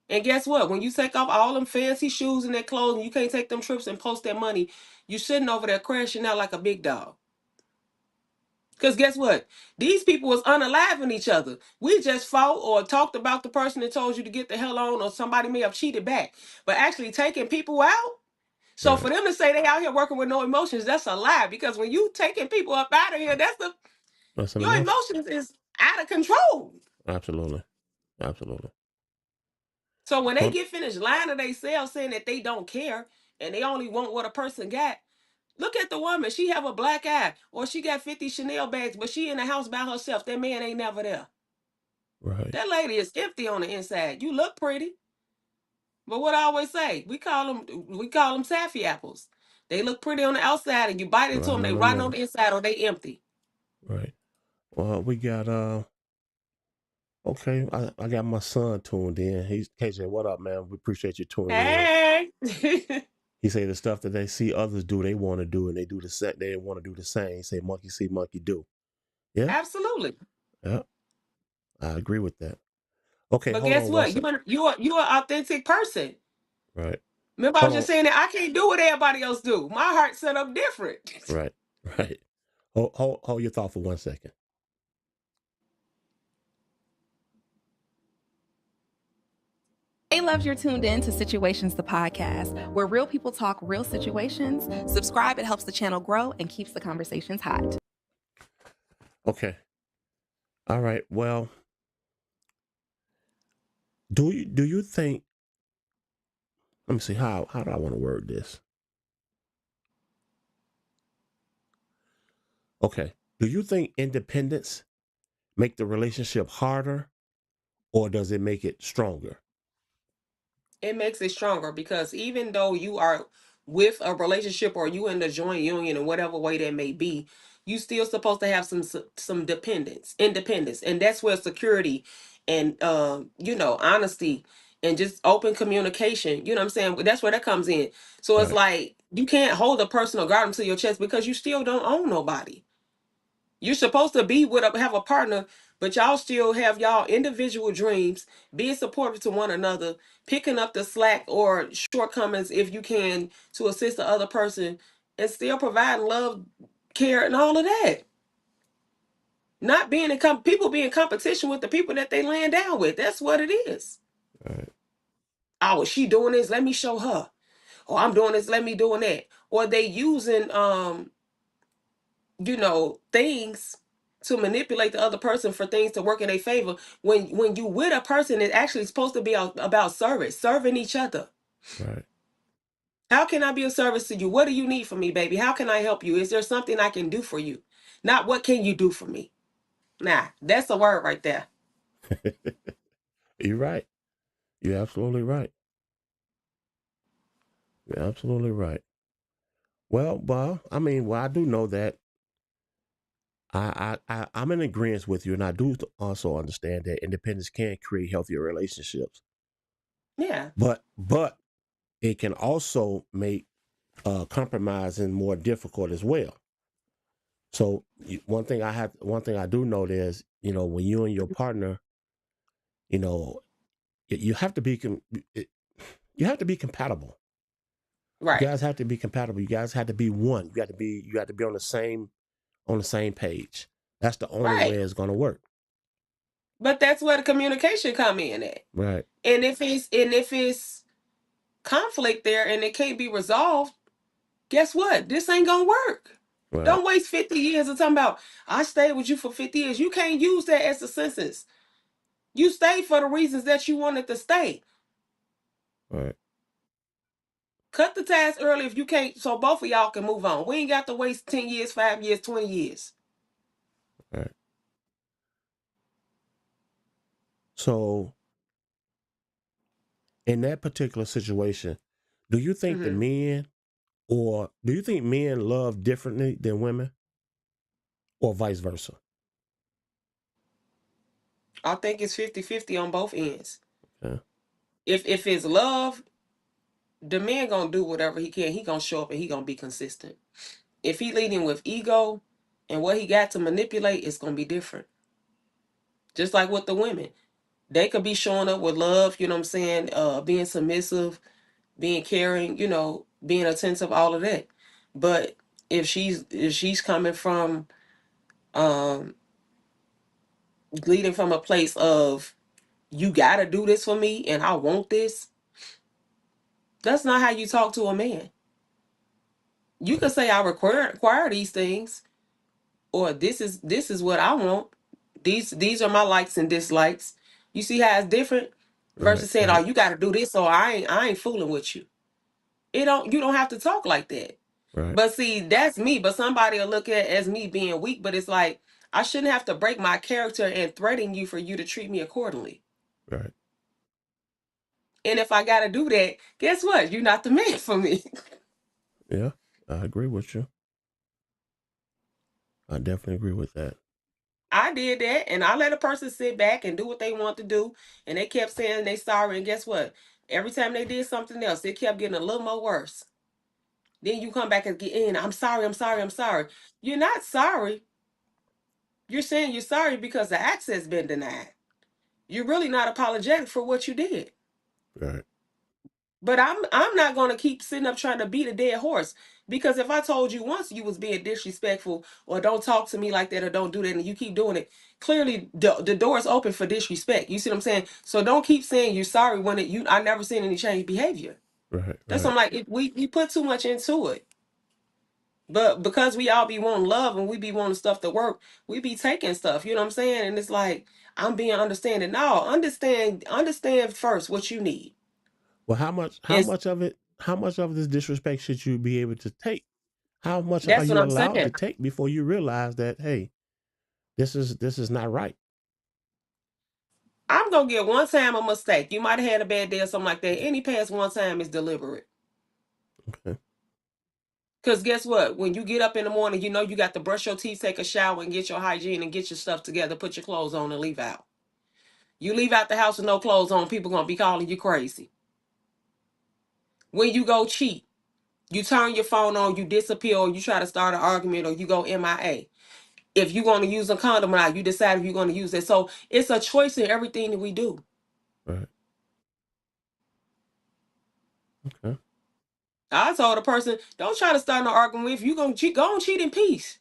Speaker 3: And guess what? When you take off all them fancy shoes and that clothes and you can't take them trips and post that money, you sitting over there crashing out like a big dog. Because guess what? These people was unaliving each other. We just fought or talked about the person that told you to get the hell on, or somebody may have cheated back. But actually taking people out. So for
Speaker 2: Right.
Speaker 3: them to say they out here working with no emotions, that's a lie. Because when you taking people up out of here,
Speaker 2: That's an
Speaker 3: your
Speaker 2: emotion.
Speaker 3: emotions is out of control.
Speaker 2: Absolutely. Absolutely.
Speaker 3: So when they
Speaker 2: Well,
Speaker 3: get finished lying to themselves saying that they don't care and they only want what a person got, look at the woman. She have a black eye or she got 50 Chanel bags, but she in the house by herself. That man ain't never there.
Speaker 2: right.
Speaker 3: That lady is empty on the inside. You look pretty, but what I always say, we call them taffy apples. They look pretty on the outside, and you bite into them,
Speaker 2: Right
Speaker 3: they
Speaker 2: on the
Speaker 3: rotten on
Speaker 2: nose.
Speaker 3: the inside, or they empty.
Speaker 2: Right. Well, we got okay. I got my son tuned in. He's KJ. What up, man? We appreciate you tuning in.
Speaker 3: Hey,
Speaker 2: He say the stuff that they see others do, they want to do, and they do the same. They want to do the same. He say monkey see, monkey do. Yeah,
Speaker 3: absolutely.
Speaker 2: yeah. I agree with that. Okay,
Speaker 3: But
Speaker 2: hold
Speaker 3: guess
Speaker 2: on one
Speaker 3: what?
Speaker 2: sec.
Speaker 3: You're an authentic person.
Speaker 2: Right.
Speaker 3: Remember, I
Speaker 2: Hold
Speaker 3: was just
Speaker 2: on.
Speaker 3: saying that I can't do what everybody else do. My heart's set up different.
Speaker 2: Right. Right. Hold your thought for 1 second.
Speaker 1: Hey, loves, you're tuned in to Situations, the podcast, where real people talk real situations. Subscribe, it helps the channel grow and keeps the conversations hot.
Speaker 2: Okay. All right. Well, do you think? Let me see. How do I want to word this? Okay. Do you think independence make the relationship harder, or does it make it stronger?
Speaker 3: It makes it stronger because even though you are with a relationship or you in the joint union in whatever way that may be, you still supposed to have some independence, and that's where security and honesty and just open communication. You know what I'm saying? That's where that comes in. So it's
Speaker 2: Right.
Speaker 3: like you can't hold a personal garden to your chest because you still don't own nobody. You're supposed to be have a partner, but y'all still have y'all individual dreams, being supportive to one another, picking up the slack or shortcomings if you can to assist the other person, and still providing love, care, and all of that. Not being people being in competition with the people that they laying down with. That's what it is.
Speaker 2: Right.
Speaker 3: Oh, is she doing this? Let me show her. Or I'm doing this, let me doing that. Or they using things to manipulate the other person for things to work in their favor. When you with a person, it's actually supposed to be about service, serving each other.
Speaker 2: Right.
Speaker 3: How can I be of service to you? What do you need from me, baby? How can I help you? Is there something I can do for you? Not what can you do for me? Nah, that's the word right there.
Speaker 2: You're right. You're absolutely right. You're absolutely right. Well, I do know that I'm in agreement with you, and I do also understand that independence can create healthier relationships,
Speaker 3: Yeah.
Speaker 2: but it can also make compromising more difficult as well. So one thing I do know is, when you and your partner, you know, you have to be you have to be compatible. You
Speaker 3: Right.
Speaker 2: guys have to be compatible. You guys have to be one. You got to be on the same page. That's the only way
Speaker 3: Right.
Speaker 2: it's going to work.
Speaker 3: But that's where the communication come in at.
Speaker 2: Right.
Speaker 3: And if it's conflict there and it can't be resolved, guess what? This ain't gonna work.
Speaker 2: Right.
Speaker 3: Don't waste 50 years of talking about I stayed with you for 50 years. You can't use that as a census. You stayed for the reasons that you wanted to stay.
Speaker 2: Right.
Speaker 3: Cut the ties early if you can't, so both of y'all can move on. We ain't got to waste 10 years, 5 years, 20 years.
Speaker 2: Right. So in that particular situation, do you think
Speaker 3: Hmm.
Speaker 2: do you think men love differently than women, or vice versa?
Speaker 3: I think it's 50-50 on both ends.
Speaker 2: Yeah.
Speaker 3: If it's love, the man gonna do whatever he can. He gonna show up and he gonna be consistent. If he leading with ego and what he got to manipulate, it's gonna be different. Just like with the women. They could be showing up with love, you know what I'm saying? Being submissive, being caring, being attentive, all of that. But if she's coming from um leading from a place of you gotta do this for me and I want this, that's not how you talk to a man. You could
Speaker 2: Right.
Speaker 3: say I require these things, or this is what I want. These are my likes and dislikes. You see how it's different
Speaker 2: Right.
Speaker 3: versus saying, "Oh,
Speaker 2: Right.
Speaker 3: you got to do this," so I ain't fooling with you. You don't have to talk like that.
Speaker 2: Right.
Speaker 3: But see, that's me. But somebody will look at it as me being weak. But it's like I shouldn't have to break my character and threaten you for you to treat me accordingly.
Speaker 2: Right.
Speaker 3: And if I got to do that, guess what? You're not the man for me.
Speaker 2: Yeah. I agree with you. I definitely agree with that.
Speaker 3: I did that, and I let a person sit back and do what they want to do, and they kept saying they sorry. And guess what? Every time they did something else, it kept getting a little more worse. Then you come back and get in. I'm sorry. I'm sorry. I'm sorry. You're not sorry. You're saying you're sorry because the access been denied. You're really not apologetic for what you did.
Speaker 2: Right.
Speaker 3: But I'm not gonna keep sitting up trying to beat a dead horse, because if I told you once you was being disrespectful or don't talk to me like that or don't do that and you keep doing it, clearly the door is open for disrespect. You see what I'm saying? So don't keep saying you're sorry when I never seen any change behavior.
Speaker 2: Right.
Speaker 3: That's what
Speaker 2: Right.
Speaker 3: I'm like. We put too much into it. But because we all be wanting love and we be wanting stuff to work, we be taking stuff, you know what I'm saying? And it's like I'm being understanding. No, understand first what you need.
Speaker 2: Well,
Speaker 3: And
Speaker 2: how much of this disrespect should you be able to take? How much are
Speaker 3: that's what
Speaker 2: you
Speaker 3: I'm
Speaker 2: allowed
Speaker 3: saying.
Speaker 2: to take before you realize that, hey, this is not right?
Speaker 3: I'm gonna get one time a mistake. You might have had a bad day or something like that. Any past one time is deliberate.
Speaker 2: Okay.
Speaker 3: Cause guess what? When you get up in the morning, you know you got to brush your teeth, take a shower, and get your hygiene and get your stuff together, put your clothes on and leave out. You leave out the house with no clothes on, people gonna be calling you crazy. When you go cheat, you turn your phone on, you disappear, or you try to start an argument, or you go MIA. if you're going to use a condom or not. You decide if you're going to use it. So it's a choice in everything that we do.
Speaker 2: Right. Okay.
Speaker 3: I told a person, don't try to start an argument with you going to cheat. Go and cheat in peace.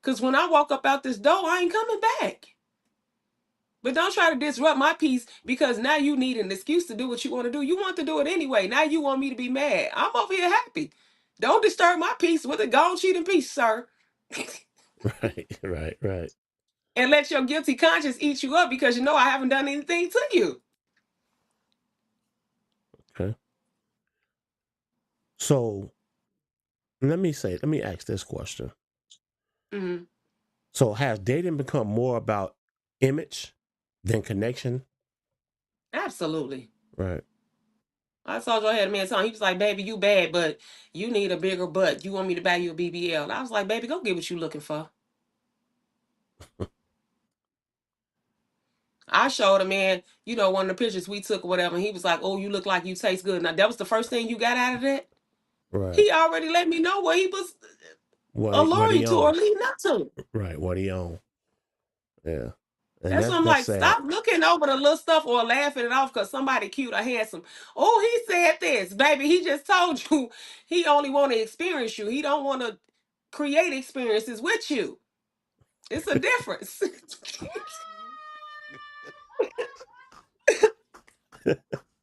Speaker 3: Because when I walk up out this door, I ain't coming back. But don't try to disrupt my peace because now you need an excuse to do what you want to do. You want to do it anyway. Now you want me to be mad. I'm over here happy. Don't disturb my peace with a go and cheat in peace, sir.
Speaker 2: Right.
Speaker 3: And let your guilty conscience eat you up because you know I haven't done anything to you.
Speaker 2: Okay. So let me ask this question.
Speaker 3: Mm-hmm.
Speaker 2: So has dating become more about image than connection?
Speaker 3: Absolutely.
Speaker 2: Right.
Speaker 3: I told you I had a man telling, he was like, baby, you bad, but you need a bigger butt. You want me to buy you a BBL? And I was like, baby, go get what you looking for. I showed a man, one of the pictures we took or whatever, and he was like, oh, you look like you taste good. Now, that was the first thing you got out of that?
Speaker 2: Right.
Speaker 3: He already let me know what he was
Speaker 2: What he
Speaker 3: alluring to or
Speaker 2: own.
Speaker 3: leading up to.
Speaker 2: Right. What he own. Yeah. And
Speaker 3: That's what I'm
Speaker 2: that's
Speaker 3: like,
Speaker 2: sad.
Speaker 3: stop looking over the little stuff or laughing it off because somebody cute or handsome. Oh, he said this. Baby, he just told you he only want to experience you. He don't want to create experiences with you. It's a difference.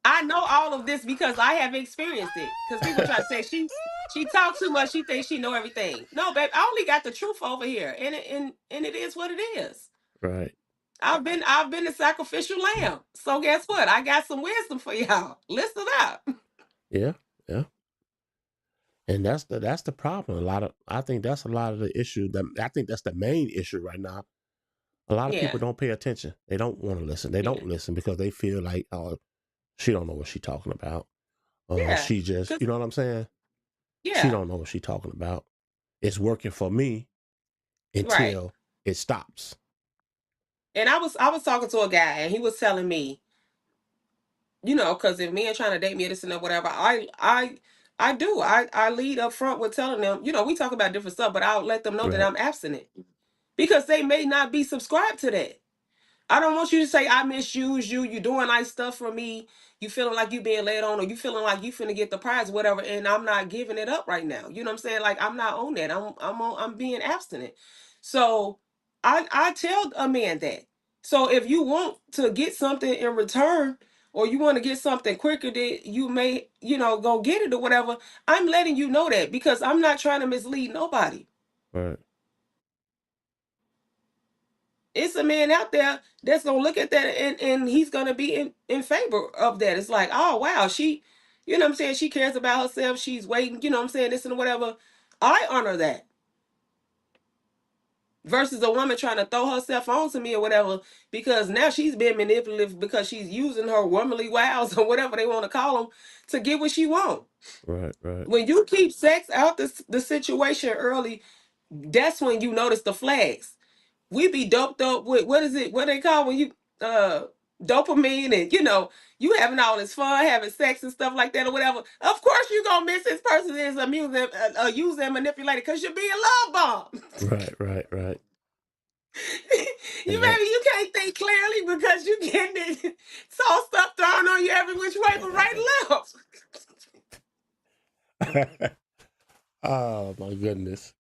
Speaker 3: I know all of this because I have experienced it. Because people try to say she talks too much, she thinks she know everything. No, babe, I only got the truth over here. And it is what it is.
Speaker 2: Right.
Speaker 3: I've been the sacrificial lamb. So guess what? I got some wisdom for y'all. Listen up.
Speaker 2: Yeah. Yeah. And that's the problem. I think that's a lot of the issue. I think that's the main issue right now. A lot of people
Speaker 3: Yeah.
Speaker 2: don't pay attention. They don't want to listen. They don't
Speaker 3: Yeah.
Speaker 2: listen because they feel like, oh, she don't know what she's talking about.
Speaker 3: Yeah.
Speaker 2: She just,
Speaker 3: 'Cause-
Speaker 2: you know what I'm saying? She
Speaker 3: yeah.
Speaker 2: don't know what she's talking about. It's working for me
Speaker 3: Right.
Speaker 2: until it stops.
Speaker 3: And I was talking to a guy and he was telling me, because if men trying to date me or this and that, whatever, I do. I lead up front with telling them, we talk about different stuff, but I'll let them know that
Speaker 2: Right.
Speaker 3: I'm abstinent because they may not be subscribed to that. I don't want you to say I misuse you. You doing nice stuff for me. You feeling like you being led on, or you feeling like you finna get the prize, whatever. And I'm not giving it up right now. You know what I'm saying? Like I'm not on that. I'm being abstinent. So I tell a man that. So if you want to get something in return, or you want to get something quicker that you may, go get it or whatever, I'm letting you know that because I'm not trying to mislead nobody.
Speaker 2: Right.
Speaker 3: It's a man out there that's gonna look at that and he's gonna be in favor of that. It's like, oh wow, she, what I'm saying, she cares about herself, she's waiting, what I'm saying, this and whatever. I honor that. Versus a woman trying to throw herself onto me or whatever, because now she's being manipulative because she's using her womanly wiles or whatever they want to call them to get what she wants.
Speaker 2: Right.
Speaker 3: When you keep sex out the situation early, that's when you notice the flags. We be doped up with what they call when you dopamine and you having all this fun having sex and stuff like that or whatever. Of course you gonna miss this person is used and manipulated because you're being love bombed.
Speaker 2: Right.
Speaker 3: You
Speaker 2: And
Speaker 3: maybe you can't think clearly because you getting it all stuff thrown on you every which way but right and left.
Speaker 2: that oh my goodness.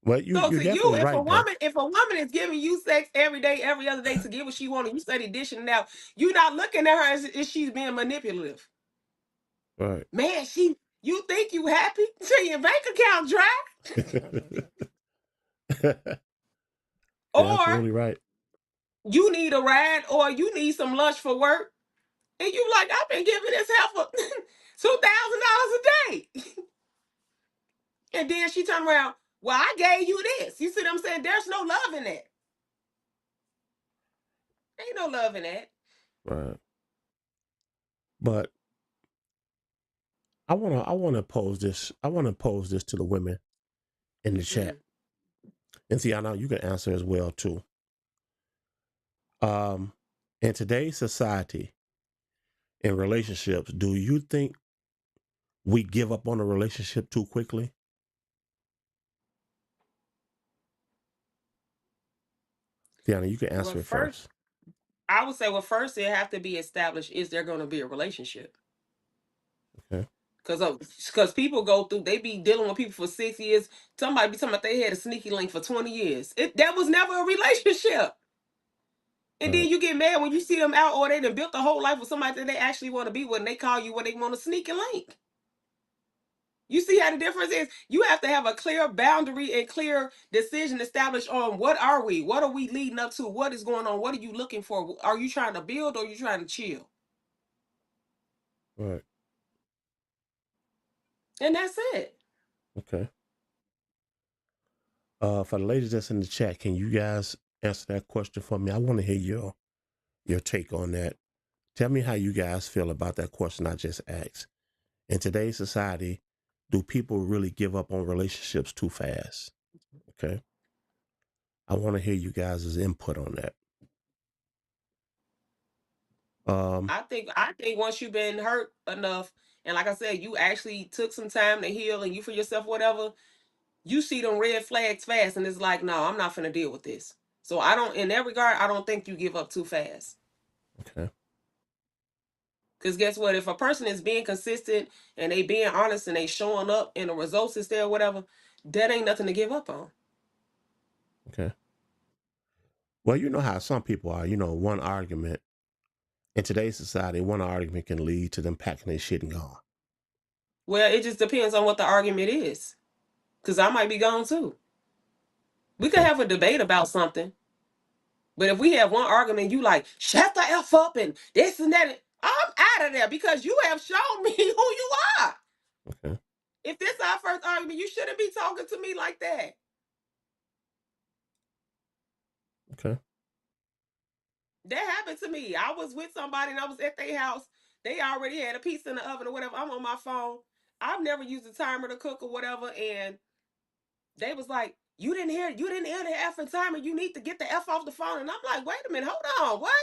Speaker 2: Well,
Speaker 3: So
Speaker 2: you're
Speaker 3: to you,
Speaker 2: definitely right though.
Speaker 3: if a woman is giving you sex every day, every other day to get what she wants, and you study dishing it out, you're not looking at her as if she's being manipulative.
Speaker 2: Right.
Speaker 3: Man, you think you happy till your bank account dry,
Speaker 2: You're
Speaker 3: or
Speaker 2: absolutely right.
Speaker 3: you need a ride, or you need some lunch for work, and you like, I've been giving this heifer $2,000 a day, and then she turned around, well, I gave you this. You see what I'm saying? There's no love in that. Ain't no love in that.
Speaker 2: Right. But I wanna pose this to the women in the chat.
Speaker 3: Mm-hmm.
Speaker 2: And see, I know you can answer as well too. In today's society, in relationships, do you think we give up on a relationship too quickly? Deanna, you can
Speaker 3: Well,
Speaker 2: answer it
Speaker 3: first,
Speaker 2: first.
Speaker 3: I would say, well, first it have to be established: is there going to be a relationship?
Speaker 2: Okay.
Speaker 3: Because people go through, they be dealing with people for 6 years. Somebody be talking about they had a sneaky link for 20 years. That was never a relationship. And then
Speaker 2: Right.
Speaker 3: you get mad when you see them out, or they done built a whole life with somebody that they actually want to be with, and they call you when they want a sneaky link. You see how the difference is? You have to have a clear boundary and clear decision established on what are we? What are we leading up to? What is going on? What are you looking for? Are you trying to build or are you trying to chill?
Speaker 2: Right.
Speaker 3: And that's it.
Speaker 2: Okay. For the ladies that's in the chat, can you guys answer that question for me? I want to hear your take on that. Tell me how you guys feel about that question I just asked. In today's society, do people really give up on relationships too fast? Okay. I want to hear you guys' input on that.
Speaker 3: I think once you've been hurt enough, and like I said, you actually took some time to heal and you for yourself, whatever, you see them red flags fast, and it's like, no, I'm not gonna deal with this. So I don't, in that regard, I don't think you give up too fast.
Speaker 2: Okay.
Speaker 3: Because guess what? If a person is being consistent and they being honest and they showing up and the results is there, whatever, that ain't nothing to give up on.
Speaker 2: Okay. Well, you know how some people are, one argument in today's society, one argument can lead to them packing their shit and gone.
Speaker 3: Well, it just depends on what the argument is. Because I might be gone too. We could
Speaker 2: Okay.
Speaker 3: have a debate about something. But if we have one argument, you like, shut the F up and this and that, I'm out of there because you have shown me who you are.
Speaker 2: Okay.
Speaker 3: If this is our first argument, you shouldn't be talking to me like that.
Speaker 2: Okay.
Speaker 3: That happened to me. I was with somebody and I was at their house. They already had a piece in the oven or whatever. I'm on my phone. I've never used a timer to cook or whatever. And they was like, you didn't hear the effing timer. You need to get the F off the phone. And I'm like, wait a minute, hold on, what?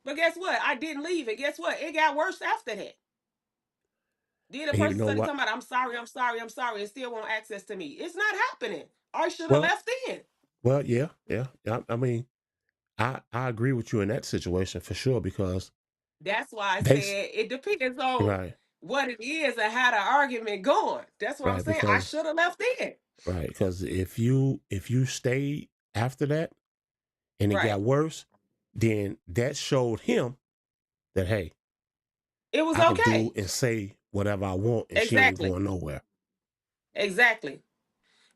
Speaker 3: But guess what? I didn't leave. And guess what? It got worse after that. Then the
Speaker 2: And you
Speaker 3: person
Speaker 2: know
Speaker 3: started
Speaker 2: what?
Speaker 3: talking about, I'm sorry, I'm sorry, I'm sorry, and still want access to me. It's not happening. I should have
Speaker 2: Well,
Speaker 3: left in.
Speaker 2: well, yeah. I mean, I agree with you in that situation for sure because
Speaker 3: That's why I
Speaker 2: they
Speaker 3: said it depends on
Speaker 2: right,
Speaker 3: what it is and how the argument going. That's what I'm
Speaker 2: right,
Speaker 3: saying. I
Speaker 2: because
Speaker 3: should have left in.
Speaker 2: right, because if you stayed after that and it got
Speaker 3: Right.
Speaker 2: worse, then that showed him that hey,
Speaker 3: It was
Speaker 2: I can do
Speaker 3: okay.
Speaker 2: and say whatever I want, and she ain't
Speaker 3: Exactly.
Speaker 2: going nowhere.
Speaker 3: Exactly.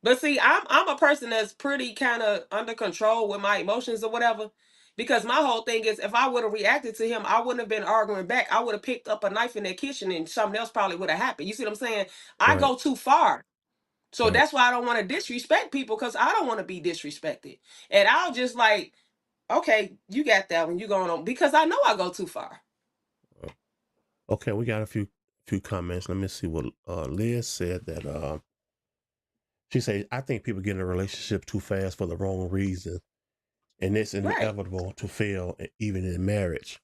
Speaker 3: But see, I'm a person that's pretty kind of under control with my emotions or whatever. Because my whole thing is if I would have reacted to him, I wouldn't have been arguing back. I would have picked up a knife in that kitchen and something else probably would have happened. You see what I'm saying? I
Speaker 2: Right,
Speaker 3: go too far. So
Speaker 2: right.
Speaker 3: that's why I don't want to disrespect people because I don't want to be disrespected. And I'll just like, okay, you got that one. You going on because I know I go too far.
Speaker 2: Okay, we got a few comments. Let me see what Liz said. That she said, I think people get in a relationship too fast for the wrong reason, and it's
Speaker 3: Right.
Speaker 2: inevitable to fail even in marriage.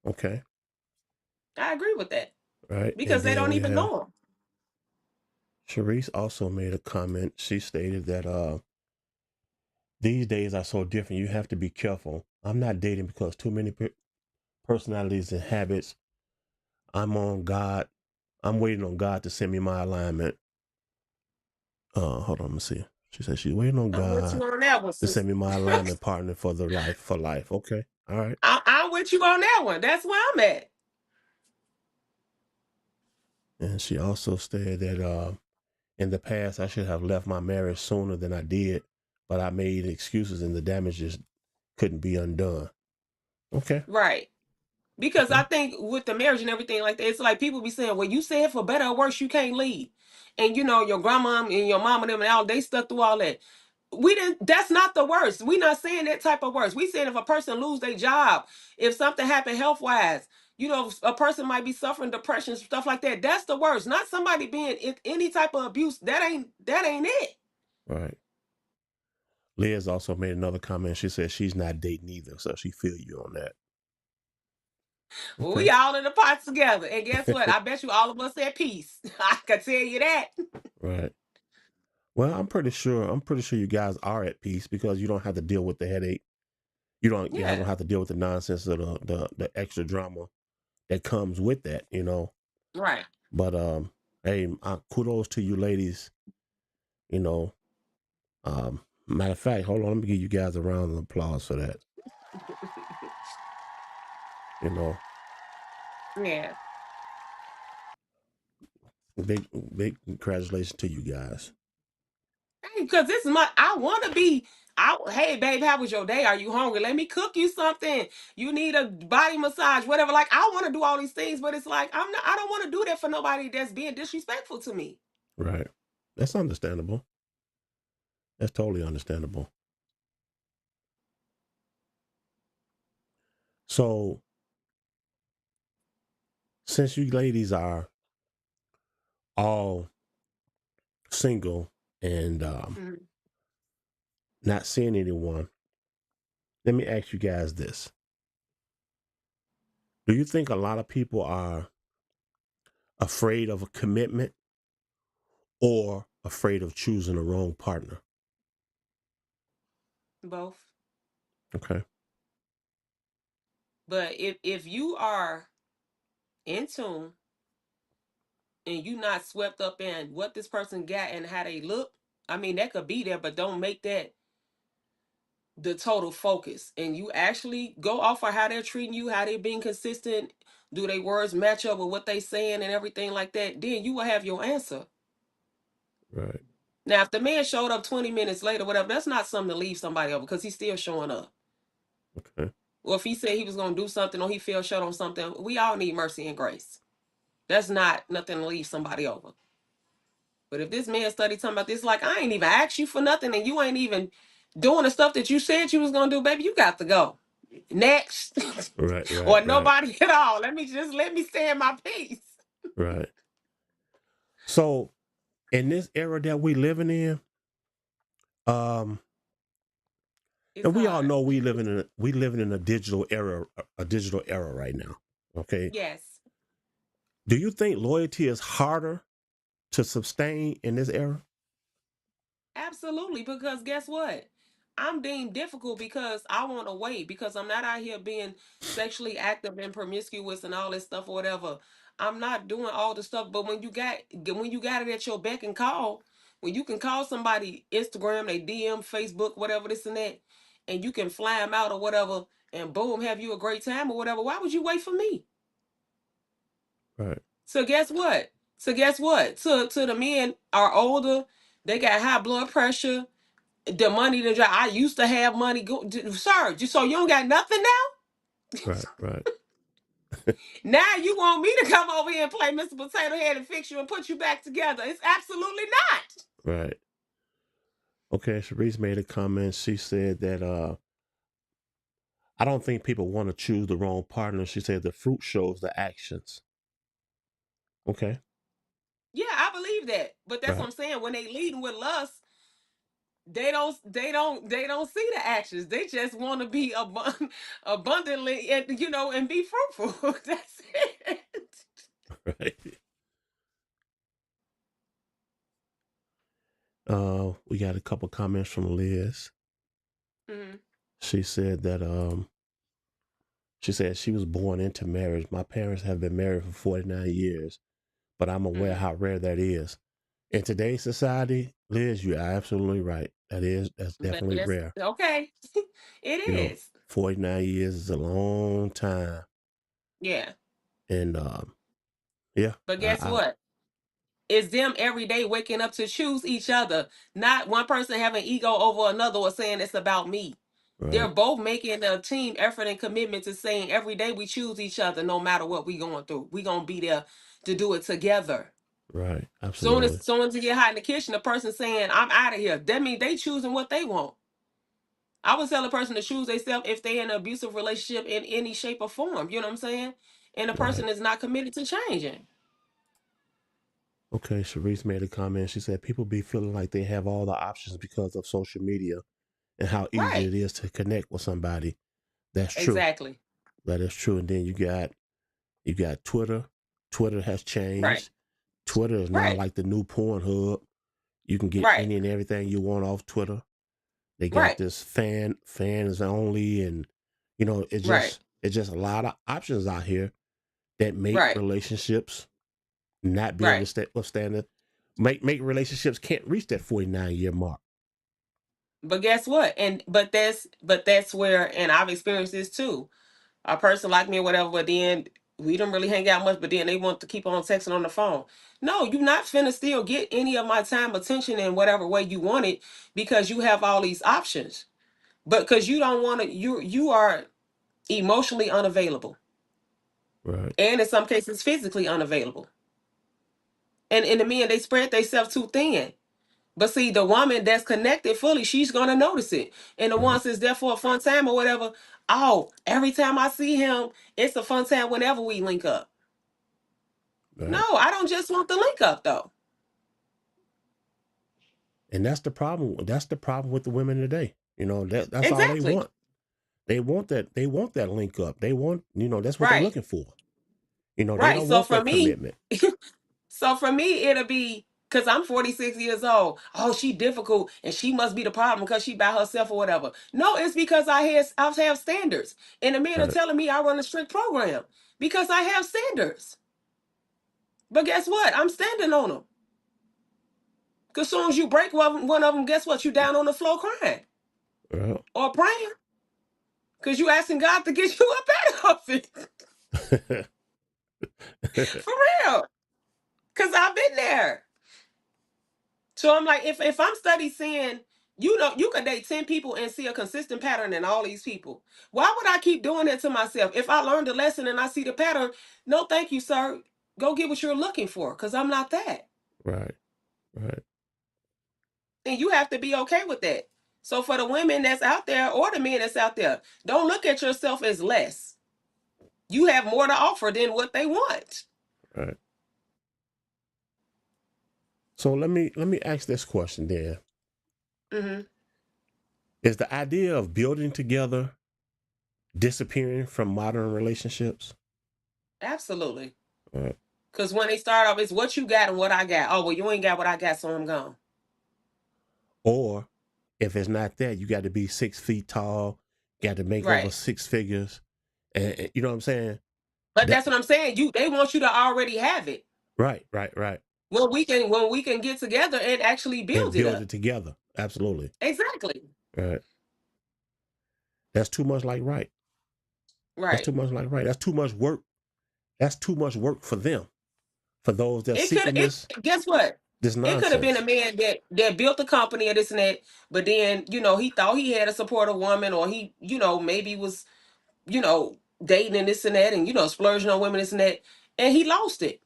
Speaker 2: Okay,
Speaker 3: I agree with that
Speaker 2: right. And
Speaker 3: because they
Speaker 2: then
Speaker 3: don't
Speaker 2: we
Speaker 3: even
Speaker 2: have
Speaker 3: know him.
Speaker 2: Sharice also made a comment. She stated that these days are so different. You have to be careful. I'm not dating because too many personalities and habits. I'm on God. I'm waiting on God to send me my alignment. Hold on, let me see. She said she's waiting on
Speaker 3: I'm with you
Speaker 2: God
Speaker 3: on that one,
Speaker 2: to
Speaker 3: sis.
Speaker 2: send me my alignment partner for life. Okay, all right.
Speaker 3: I'm with you on that one. That's where I'm at.
Speaker 2: And she also stated that in the past I should have left my marriage sooner than I did, but I made excuses and the damage just couldn't be undone. Okay,
Speaker 3: Right. Because I
Speaker 2: okay,
Speaker 3: think with the marriage and everything like that, it's like people be saying, well, you said for better or worse, you can't leave. And you know, your grandma and your mama and them and all, they stuck through all that. We didn't, that's not the worst. We not saying that type of worst. We saying if a person lose their job, if something happened health wise, you know, a person might be suffering depression, stuff like that. That's the worst. Not somebody being in any type of abuse. That ain't it.
Speaker 2: all right. Liz also made another comment. She said she's not dating either, so she feel you on that.
Speaker 3: We
Speaker 2: Okay,
Speaker 3: all in the pot together. And guess what? I bet you all of us at peace. I can tell you that.
Speaker 2: right. Well, I'm pretty sure you guys are at peace because you don't have to deal with the headache. You don't
Speaker 3: Yeah,
Speaker 2: have to deal with the nonsense of the extra drama that comes with that, you know.
Speaker 3: right.
Speaker 2: But hey, kudos to you ladies, you know. Matter of fact, hold on, let me give you guys a round of applause for that. You know,
Speaker 3: Yeah.
Speaker 2: big congratulations to you guys.
Speaker 3: Because this is I want to be. Hey, babe, how was your day? Are you hungry? Let me cook you something. You need a body massage, whatever. Like, I want to do all these things, but it's like, I don't want to do that for nobody that's being disrespectful to me.
Speaker 2: Right. That's understandable. That's totally understandable. So, since you ladies are all single and
Speaker 3: Mhm.
Speaker 2: not seeing anyone, let me ask you guys this. Do you think a lot of people are afraid of a commitment or afraid of choosing the wrong partner?
Speaker 3: Both.
Speaker 2: Okay.
Speaker 3: But if you are in tune and you not swept up in what this person got and how they look, I mean, that could be there, but don't make that the total focus. And you actually go off of how they're treating you, how they're being consistent, do their words match up with what they saying and everything like that, then you will have your answer.
Speaker 2: Right.
Speaker 3: Now, if the man showed up 20 minutes later, whatever, that's not something to leave somebody over because he's still showing up.
Speaker 2: Okay.
Speaker 3: Or if he said he was going to do something or he fell short on something, we all need mercy and grace. That's not nothing to leave somebody over. But if this man study talking about this, like, I ain't even asked you for nothing and you ain't even doing the stuff that you said you was going to do, baby, you got to go. Next.
Speaker 2: Right. Right.
Speaker 3: Or
Speaker 2: Right.
Speaker 3: nobody at all. Let me stay in my peace.
Speaker 2: Right. So, in this era that we living in, um,
Speaker 3: It's
Speaker 2: and we all
Speaker 3: hard.
Speaker 2: know we living in a digital era right now. Okay.
Speaker 3: Yes.
Speaker 2: Do you think loyalty is harder to sustain in this era?
Speaker 3: Absolutely, because guess what? I'm deemed difficult because I want to wait because I'm not out here being sexually active and promiscuous and all this stuff or whatever. I'm not doing all the stuff, but when you got it at your beck and call, when you can call somebody Instagram, they DM, Facebook, whatever this and that, and you can fly them out or whatever, and boom, have you a great time or whatever. Why would you wait for me?
Speaker 2: Right.
Speaker 3: So guess what? To the men are older, they got high blood pressure, the money to drive. I used to have money. Sir, so you don't got nothing now?
Speaker 2: Right. Right.
Speaker 3: Now you want me to come over here and play Mr. Potato Head and fix you and put you back together? It's absolutely not.
Speaker 2: Right. Okay. Sharice made a comment. She said that I don't think people want to choose the wrong partner. She said the fruit shows the actions. Okay.
Speaker 3: Yeah, I believe that. But that's what
Speaker 2: Right.
Speaker 3: I'm saying. When they leading with lust, they don't see the actions. They just want to be abundantly and and be fruitful. That's it.
Speaker 2: Right. We got a couple comments from Liz.
Speaker 3: Mhm.
Speaker 2: She said that she said she was born into marriage. My parents have been married for 49 years, but I'm aware
Speaker 3: Mhm.
Speaker 2: how rare that is. In today's society, Liz, you're absolutely right. That's definitely
Speaker 3: That's
Speaker 2: rare.
Speaker 3: okay. It
Speaker 2: You know,
Speaker 3: is.
Speaker 2: 49 years is a long time.
Speaker 3: Yeah.
Speaker 2: And yeah,
Speaker 3: But guess
Speaker 2: I
Speaker 3: what? It's them every day waking up to choose each other, not one person having ego over another or saying it's about me. They're
Speaker 2: right,
Speaker 3: both making a team effort and commitment to saying every day we choose each other no matter what we going through. We gonna be there to do it together.
Speaker 2: right,
Speaker 3: Soon as
Speaker 2: absolutely.
Speaker 3: soon as you get hot in the kitchen, the person saying, I'm out of here. That means they choosing what they want. I would tell a person to choose themselves if they're in an abusive relationship in any shape or form. You know what I'm saying? And the
Speaker 2: Right.
Speaker 3: person is not committed to changing.
Speaker 2: Okay, Sharice made a comment. She said people be feeling like they have all the options because of social media and how easy
Speaker 3: Right.
Speaker 2: it is to connect with somebody. That's true.
Speaker 3: Exactly.
Speaker 2: That is true. And then you got Twitter. Twitter has
Speaker 3: Right.
Speaker 2: changed. Twitter is now
Speaker 3: Right.
Speaker 2: like the new Pornhub. You can get
Speaker 3: Right.
Speaker 2: any and everything you want off Twitter. They got
Speaker 3: Right.
Speaker 2: this fans only, and it's
Speaker 3: Right.
Speaker 2: just a lot of options out here that make
Speaker 3: Right.
Speaker 2: relationships not be able
Speaker 3: Right.
Speaker 2: to withstand it. Make relationships can't reach that 49-year mark.
Speaker 3: But guess what? But that's where, and I've experienced this too. A person like me or whatever, but then we don't really hang out much, but then they want to keep on texting on the phone. No, you're not finna still get any of my time, attention in whatever way you want it, because you have all these options. But because you don't want to, you are emotionally unavailable.
Speaker 2: Right.
Speaker 3: And in some cases physically unavailable. And in the men, they spread themselves too thin. But see, the woman that's connected fully, she's gonna notice it. And the
Speaker 2: Right.
Speaker 3: ones that's there for a fun time or whatever, oh, every time I see him, it's a fun time whenever we link up.
Speaker 2: Right.
Speaker 3: No, I don't just want the link up though.
Speaker 2: And that's the problem. That's the problem with the women today. That's all they
Speaker 3: Exactly.
Speaker 2: want. They want that. They want that link up. They want. That's what they're
Speaker 3: Right.
Speaker 2: looking for. They
Speaker 3: Right.
Speaker 2: don't want that commitment.
Speaker 3: So for me, it'll be because I'm 46 years old. Oh, she difficult and she must be the problem because she by herself or whatever. No, it's because I have standards. And the men are
Speaker 2: Right.
Speaker 3: telling me I run a strict program because I have standards. But guess what? I'm standing on them. Because soon as you break one of them, guess what? You down on the floor crying
Speaker 2: Right.
Speaker 3: or praying because you asking God to get you up out of it. For real. Because I've been there. So I'm like, if I'm study seeing, you can date 10 people and see a consistent pattern in all these people. Why would I keep doing that to myself? If I learned the lesson and I see the pattern, no, thank you, sir. Go get what you're looking for, because I'm not that.
Speaker 2: Right. Right.
Speaker 3: And you have to be okay with that. So for the women that's out there or the men that's out there, don't look at yourself as less. You have more to offer than what they want.
Speaker 2: Right. So let me ask this question then.
Speaker 3: Hmm.
Speaker 2: Is the idea of building together disappearing from modern relationships?
Speaker 3: Absolutely.
Speaker 2: Right.
Speaker 3: Because when they start off, it's what you got and what I got. Oh, well, you ain't got what I got, so I'm gone.
Speaker 2: Or if it's not that, you got to be 6 feet tall, got to make over
Speaker 3: Right.
Speaker 2: 6 figures, and you know what I'm saying?
Speaker 3: But
Speaker 2: That
Speaker 3: that's what I'm saying. They want you to already have it.
Speaker 2: right, right, right,
Speaker 3: When we can get together and actually
Speaker 2: and
Speaker 3: build it
Speaker 2: build
Speaker 3: up.
Speaker 2: it together. Absolutely.
Speaker 3: Exactly.
Speaker 2: Right. That's too much like right. That's
Speaker 3: Right.
Speaker 2: too much like right. That's too much work. That's too much work for them. For those that
Speaker 3: It could
Speaker 2: seeking
Speaker 3: it
Speaker 2: this
Speaker 3: guess what? It could have been a
Speaker 2: nonsense.
Speaker 3: man that built a company or this and that, but then, he thought he had a supportive woman, or he, maybe was, dating and this and that, and splurging on women, this and that, and he lost it.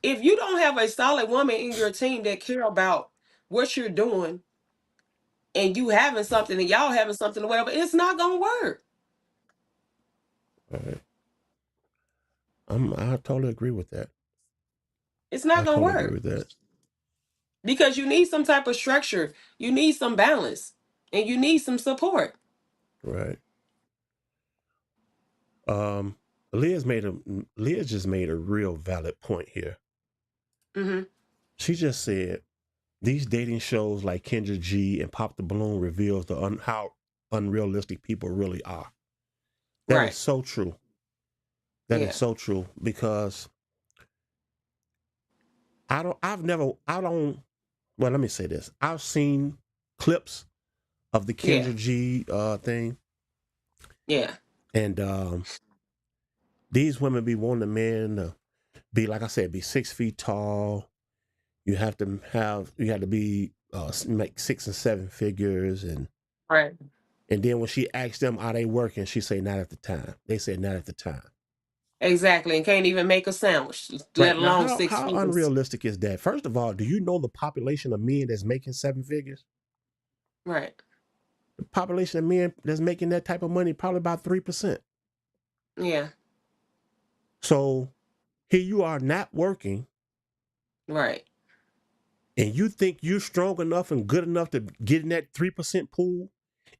Speaker 3: If you don't have a solid woman in your team that care about what you're doing, and you having something and y'all having something or whatever, it's not gonna work.
Speaker 2: Right. I totally agree with that.
Speaker 3: It's not
Speaker 2: I
Speaker 3: gonna
Speaker 2: totally agree
Speaker 3: work
Speaker 2: with that.
Speaker 3: because you need some type of structure, you need some balance, and you need some support.
Speaker 2: Right. Um, Leah just made a real valid point here.
Speaker 3: Hmm.
Speaker 2: She just said these dating shows like Kendra G and Pop the Balloon reveals how unrealistic people really are. That is
Speaker 3: Right.
Speaker 2: so true. That is
Speaker 3: Yeah.
Speaker 2: so true because well, let me say this. I've seen clips of the
Speaker 3: Yeah.
Speaker 2: Kendra G thing,
Speaker 3: Yeah.
Speaker 2: and these women be wanting a man to be, like I said, be 6 feet tall. You have to be make 6 and 7 figures,
Speaker 3: Right.
Speaker 2: and then when she asked them, are they working? She say not at the time. They said not at the time.
Speaker 3: Exactly. And can't even make a sandwich, let
Speaker 2: Right now,
Speaker 3: alone
Speaker 2: how
Speaker 3: six
Speaker 2: how
Speaker 3: figures.
Speaker 2: unrealistic is that? First of all, do you know the population of men that's making 7 figures?
Speaker 3: Right.
Speaker 2: The population of men that's making that type of money probably about 3%.
Speaker 3: Yeah.
Speaker 2: So here you are not working,
Speaker 3: Right.
Speaker 2: and you think you're strong enough and good enough to get in that 3% pool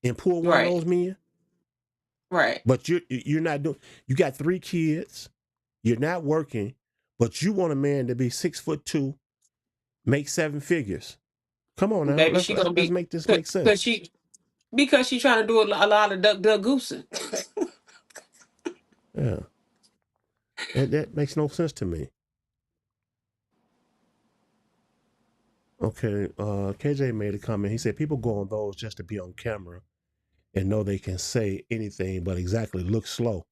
Speaker 2: and pull one of
Speaker 3: Right.
Speaker 2: those men,
Speaker 3: Right.
Speaker 2: but you're not doing. You got 3 kids, you're not working, but you want a man to be 6'2", make 7 figures. Come on now,
Speaker 3: Baby, she gonna
Speaker 2: let's
Speaker 3: be
Speaker 2: make this make
Speaker 3: because
Speaker 2: sense.
Speaker 3: she's trying to do a lot of duck goosing.
Speaker 2: Yeah, that makes no sense to me. Okay, KJ made a comment. He said people go on those just to be on camera and know they can say anything, but exactly look slow.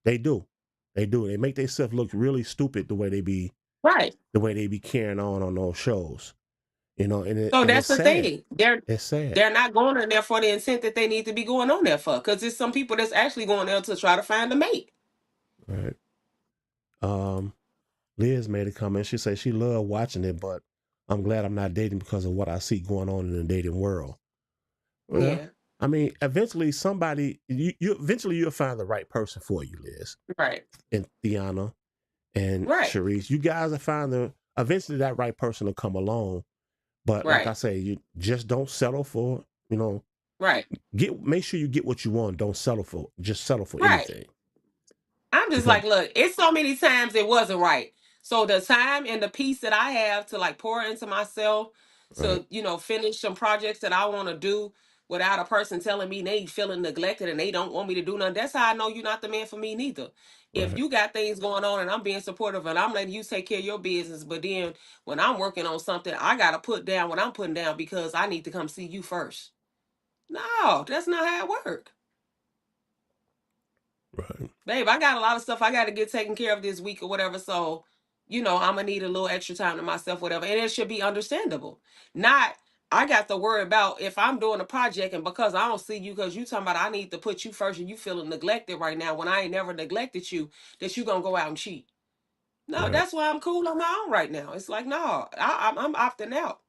Speaker 2: They do, they do. They make themselves look really stupid the way they be
Speaker 3: Right.
Speaker 2: carrying on those shows. You know,
Speaker 3: So
Speaker 2: and
Speaker 3: that's
Speaker 2: it's
Speaker 3: the
Speaker 2: sad.
Speaker 3: thing.
Speaker 2: It's sad.
Speaker 3: They're not going in there for the intent that they need to be going on there for. Because there's some people that's actually going there to try to find a mate.
Speaker 2: Right. Liz made a comment. She said she loved watching it, but I'm glad I'm not dating because of what I see going on in the dating world. Well,
Speaker 3: Yeah.
Speaker 2: I mean, eventually somebody eventually you'll find the right person for you, Liz
Speaker 3: Right.
Speaker 2: and Thiana and
Speaker 3: Right.
Speaker 2: Sharice. You guys will find eventually that right person will come along. But like I
Speaker 3: Right.
Speaker 2: say, you just don't settle for,
Speaker 3: Right.
Speaker 2: make sure you get what you want. Don't settle for
Speaker 3: Right.
Speaker 2: anything.
Speaker 3: I'm just
Speaker 2: Because
Speaker 3: like, look, it's so many times it wasn't right. So the time and the peace that I have to like pour into myself
Speaker 2: right,
Speaker 3: to, finish some projects that I want to do without a person telling me they feeling neglected and they don't want me to do nothing. That's how I know you're not the man for me neither. If
Speaker 2: right,
Speaker 3: you got things going on and I'm being supportive and I'm letting you take care of your business, but then when I'm working on something, I gotta put down what I'm putting down because I need to come see you first. No, that's not how it works.
Speaker 2: right,
Speaker 3: Babe, I got a lot of stuff I got to get taken care of this week or whatever. So, I'm gonna need a little extra time to myself, whatever. And it should be understandable. Not I got to worry about if I'm doing a project and because I don't see you because you talking about I need to put you first and you feeling neglected right now when I ain't never neglected you, that you gonna go out and cheat. No,
Speaker 2: right,
Speaker 3: that's why I'm cool on my own right now. It's like, no, I'm opting out.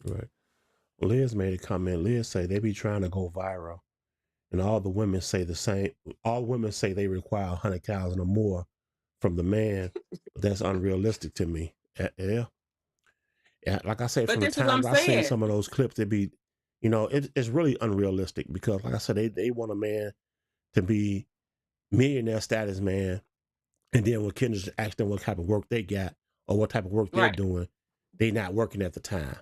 Speaker 2: right. Liz made a comment. Liz say they be trying to go viral, and all the women say the same. All women say they require 100,000 or more from the man. That's unrealistic to me. Yeah, yeah. Like I said,
Speaker 3: But
Speaker 2: from the
Speaker 3: this is what I'm
Speaker 2: times I seen
Speaker 3: saying.
Speaker 2: some of those clips, they be, it's really unrealistic because, like I said, they want a man to be millionaire status man, and then when Kendrick asked them what type of work they got or what type of work they're
Speaker 3: Right.
Speaker 2: doing, they not working at the time.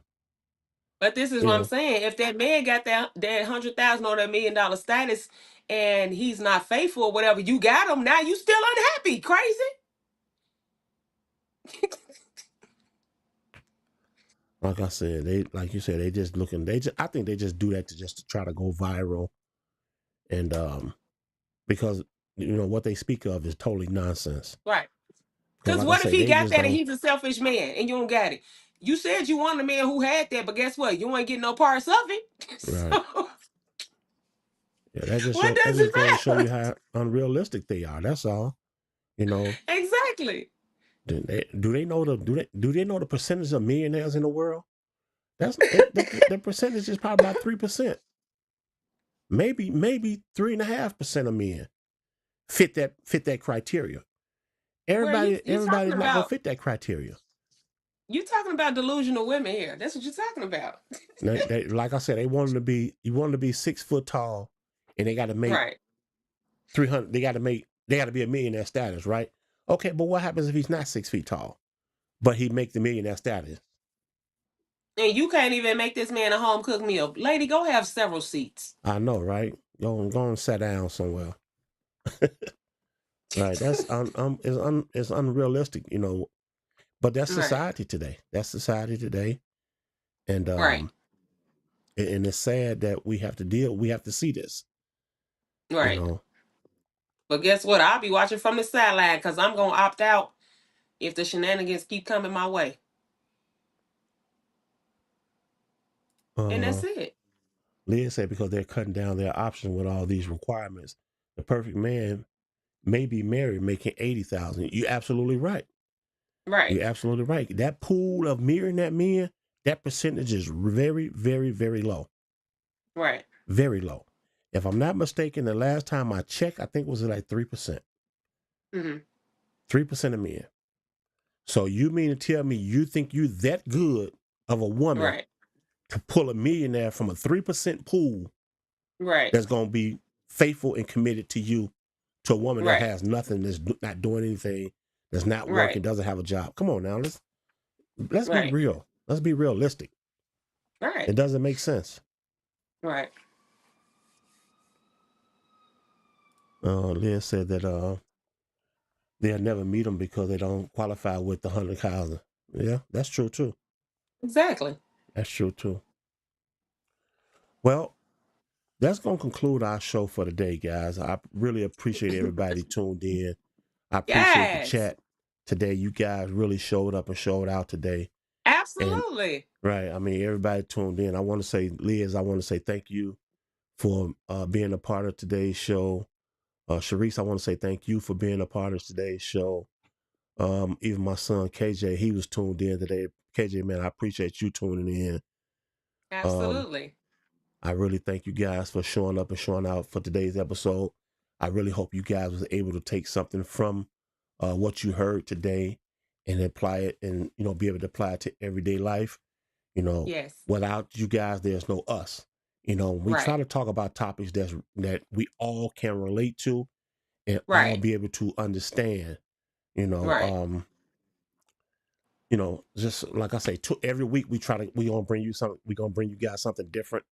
Speaker 3: But this is
Speaker 2: You
Speaker 3: what I'm
Speaker 2: know,
Speaker 3: saying. If that man got that 100,000 or that $1 million status and he's not faithful or whatever, you got him. Now you still unhappy. Crazy.
Speaker 2: like I said, like you said, they just looking. I think they just do that to try to go viral, and because what they speak of is totally nonsense.
Speaker 3: Right.
Speaker 2: Because
Speaker 3: Because
Speaker 2: like I
Speaker 3: what if
Speaker 2: say,
Speaker 3: he
Speaker 2: they
Speaker 3: got
Speaker 2: just
Speaker 3: that and
Speaker 2: don't.
Speaker 3: he's a selfish man and you don't got it? You said you wanted a man who had that, but guess what? You ain't getting no parts of it.
Speaker 2: Right.
Speaker 3: So
Speaker 2: Yeah,
Speaker 3: what
Speaker 2: that
Speaker 3: does
Speaker 2: just
Speaker 3: it
Speaker 2: goes to show you
Speaker 3: matter?
Speaker 2: how unrealistic they are. That's all. You know,
Speaker 3: Exactly.
Speaker 2: do they know the percentage of millionaires in the world? The percentage is probably about 3%. Maybe 3.5% of men fit that criteria.
Speaker 3: Where you
Speaker 2: Everybody
Speaker 3: you
Speaker 2: everybody's
Speaker 3: talking
Speaker 2: not gonna
Speaker 3: about
Speaker 2: fit that criteria.
Speaker 3: you talking about delusional women here. That's what you're talking about.
Speaker 2: Like I said, you want to be 6 foot tall, and they got to make
Speaker 3: Right.
Speaker 2: 300. They got to be a millionaire status, right? Okay, but what happens if he's not 6 feet tall, but he make the millionaire status?
Speaker 3: And you can't even make this man a home cooked meal. Lady, go have several seats.
Speaker 2: I know, right? Go and sit down somewhere. Right? That's it's unrealistic, But that's
Speaker 3: Right.
Speaker 2: society today. That's society today, and
Speaker 3: Right.
Speaker 2: and it's sad that we have to see this, you
Speaker 3: Right.
Speaker 2: know.
Speaker 3: But guess what? I'll be watching from the sideline because I'm gonna opt out if the shenanigans keep coming my way. And
Speaker 2: Uh,
Speaker 3: that's it.
Speaker 2: Leah said because they're cutting down their options with all these requirements, the perfect man may be married making 80,000. You're absolutely right.
Speaker 3: Right.
Speaker 2: You're absolutely right. That pool of mirroring that men, that percentage is very, very, very low.
Speaker 3: Right.
Speaker 2: Very low. If I'm not mistaken, the last time I checked, I think it was like 3%.
Speaker 3: Mm-hmm.
Speaker 2: 3% of men. So you mean to tell me you think you that good of a woman
Speaker 3: Right.
Speaker 2: to pull a millionaire from a 3% pool
Speaker 3: Right.
Speaker 2: that's going to be faithful and committed to you, to a woman that
Speaker 3: Right.
Speaker 2: has nothing, that's not doing anything, that's not working,
Speaker 3: Right.
Speaker 2: doesn't have a job? Come on now, let's be
Speaker 3: Right.
Speaker 2: real. Let's be realistic.
Speaker 3: Right.
Speaker 2: It doesn't make sense.
Speaker 3: Right.
Speaker 2: Liz said that they'll never meet them because they don't qualify with the 100,000. Yeah, that's true too.
Speaker 3: Exactly.
Speaker 2: That's true too. Well, that's going to conclude our show for today, guys. I really appreciate everybody tuned in. I appreciate the
Speaker 3: Yes.
Speaker 2: chat today. You guys really showed up and showed out today. And
Speaker 3: Absolutely.
Speaker 2: right, I mean, everybody tuned in. I want to say, Liz, I want to say thank you for being a part of today's show. Sharice, I want to say thank you for being a part of today's show. Even my son KJ, he was tuned in today. KJ, man, I appreciate you tuning in.
Speaker 3: Absolutely.
Speaker 2: I really thank you guys for showing up and showing out for today's episode. I really hope you guys was able to take something from what you heard today and apply it, and be able to apply it to everyday life.
Speaker 3: Yes.
Speaker 2: Without you guys, there's no us. We try
Speaker 3: Right.
Speaker 2: to talk about topics that we all can relate to and all
Speaker 3: Right.
Speaker 2: be able to understand. You know,
Speaker 3: Right.
Speaker 2: um, just like I say, every week we gonna bring you something. We're gonna bring you guys something different.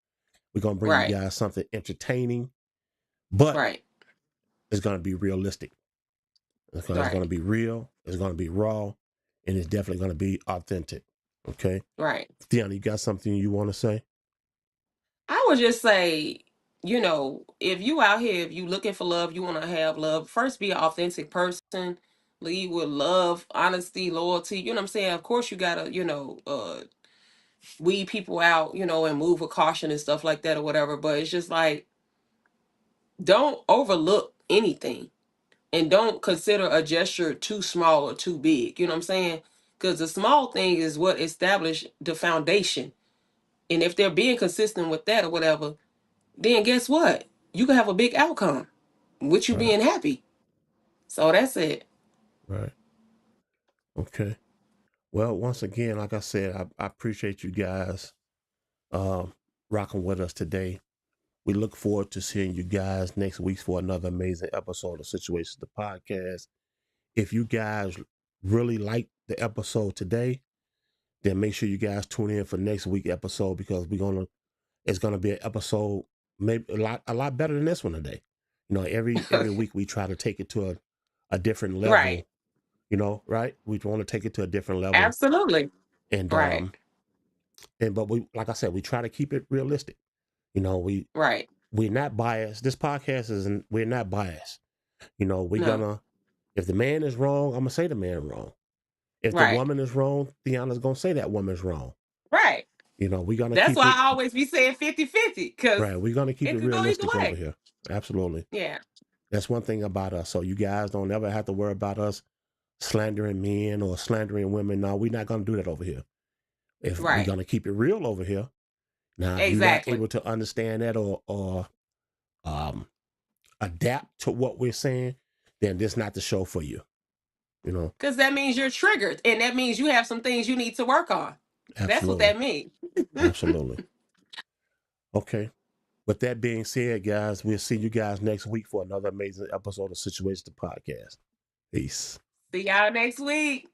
Speaker 2: We're gonna bring you
Speaker 3: Right.
Speaker 2: guys something entertaining, but
Speaker 3: Right.
Speaker 2: it's gonna be realistic. It's
Speaker 3: Right.
Speaker 2: gonna be real. It's gonna be raw, and it's definitely gonna be authentic. Okay,
Speaker 3: Right.
Speaker 2: Deanna, you got something you want to say?
Speaker 3: I would just say, if you out here, if you looking for love, you want to have love, first be an authentic person, lead with love, honesty, loyalty. You know what I'm saying? Of course you gotta, weed people out, and move with caution and stuff like that or whatever. But it's just like, don't overlook anything and don't consider a gesture too small or too big. You know what I'm saying? Because the small thing is what established the foundation. And if they're being consistent with that or whatever, then guess what? You can have a big outcome with you
Speaker 2: Right,
Speaker 3: being happy. So that's it.
Speaker 2: right, okay. Well, once again, like I said, I appreciate you guys um, rocking with us today. We look forward to seeing you guys next week for another amazing episode of Situations the Podcast. If you guys really like the episode today, then make sure you guys tune in for next week episode, because it's gonna be an episode maybe a lot better than this one today. Every week we try to take it to a different
Speaker 3: Right.
Speaker 2: level. Right? We want to take it to a different level,
Speaker 3: Absolutely.
Speaker 2: and
Speaker 3: Right.
Speaker 2: but we, like I said, we try to keep it realistic.
Speaker 3: Right.
Speaker 2: We're not biased. This podcast isn't. We're not biased. We're
Speaker 3: No.
Speaker 2: gonna. If the man is wrong, I'm gonna say the man wrong. If the
Speaker 3: Right.
Speaker 2: woman is wrong, Deanna's gonna say that woman's wrong.
Speaker 3: Right.
Speaker 2: We're gonna
Speaker 3: That's
Speaker 2: keep
Speaker 3: why
Speaker 2: it
Speaker 3: I always be saying 50-50, because
Speaker 2: right. We're gonna keep
Speaker 3: it
Speaker 2: it
Speaker 3: could go either
Speaker 2: realistic over
Speaker 3: way.
Speaker 2: here. Absolutely.
Speaker 3: Yeah.
Speaker 2: That's one thing about us. So you guys don't ever have to worry about us slandering men or slandering women. No, we're not gonna do that over here. If we're
Speaker 3: Right.
Speaker 2: gonna keep it real over here. Now, if you're not
Speaker 3: Exactly.
Speaker 2: able to understand that or um, adapt to what we're saying, then this is not the show for you.
Speaker 3: Because that means you're triggered, and that means you have some things you need to work on. That's what
Speaker 2: Absolutely.
Speaker 3: that means.
Speaker 2: Absolutely. Okay. With that being said, guys, we'll see you guys next week for another amazing episode of Situations the Podcast. Peace.
Speaker 3: See y'all next week.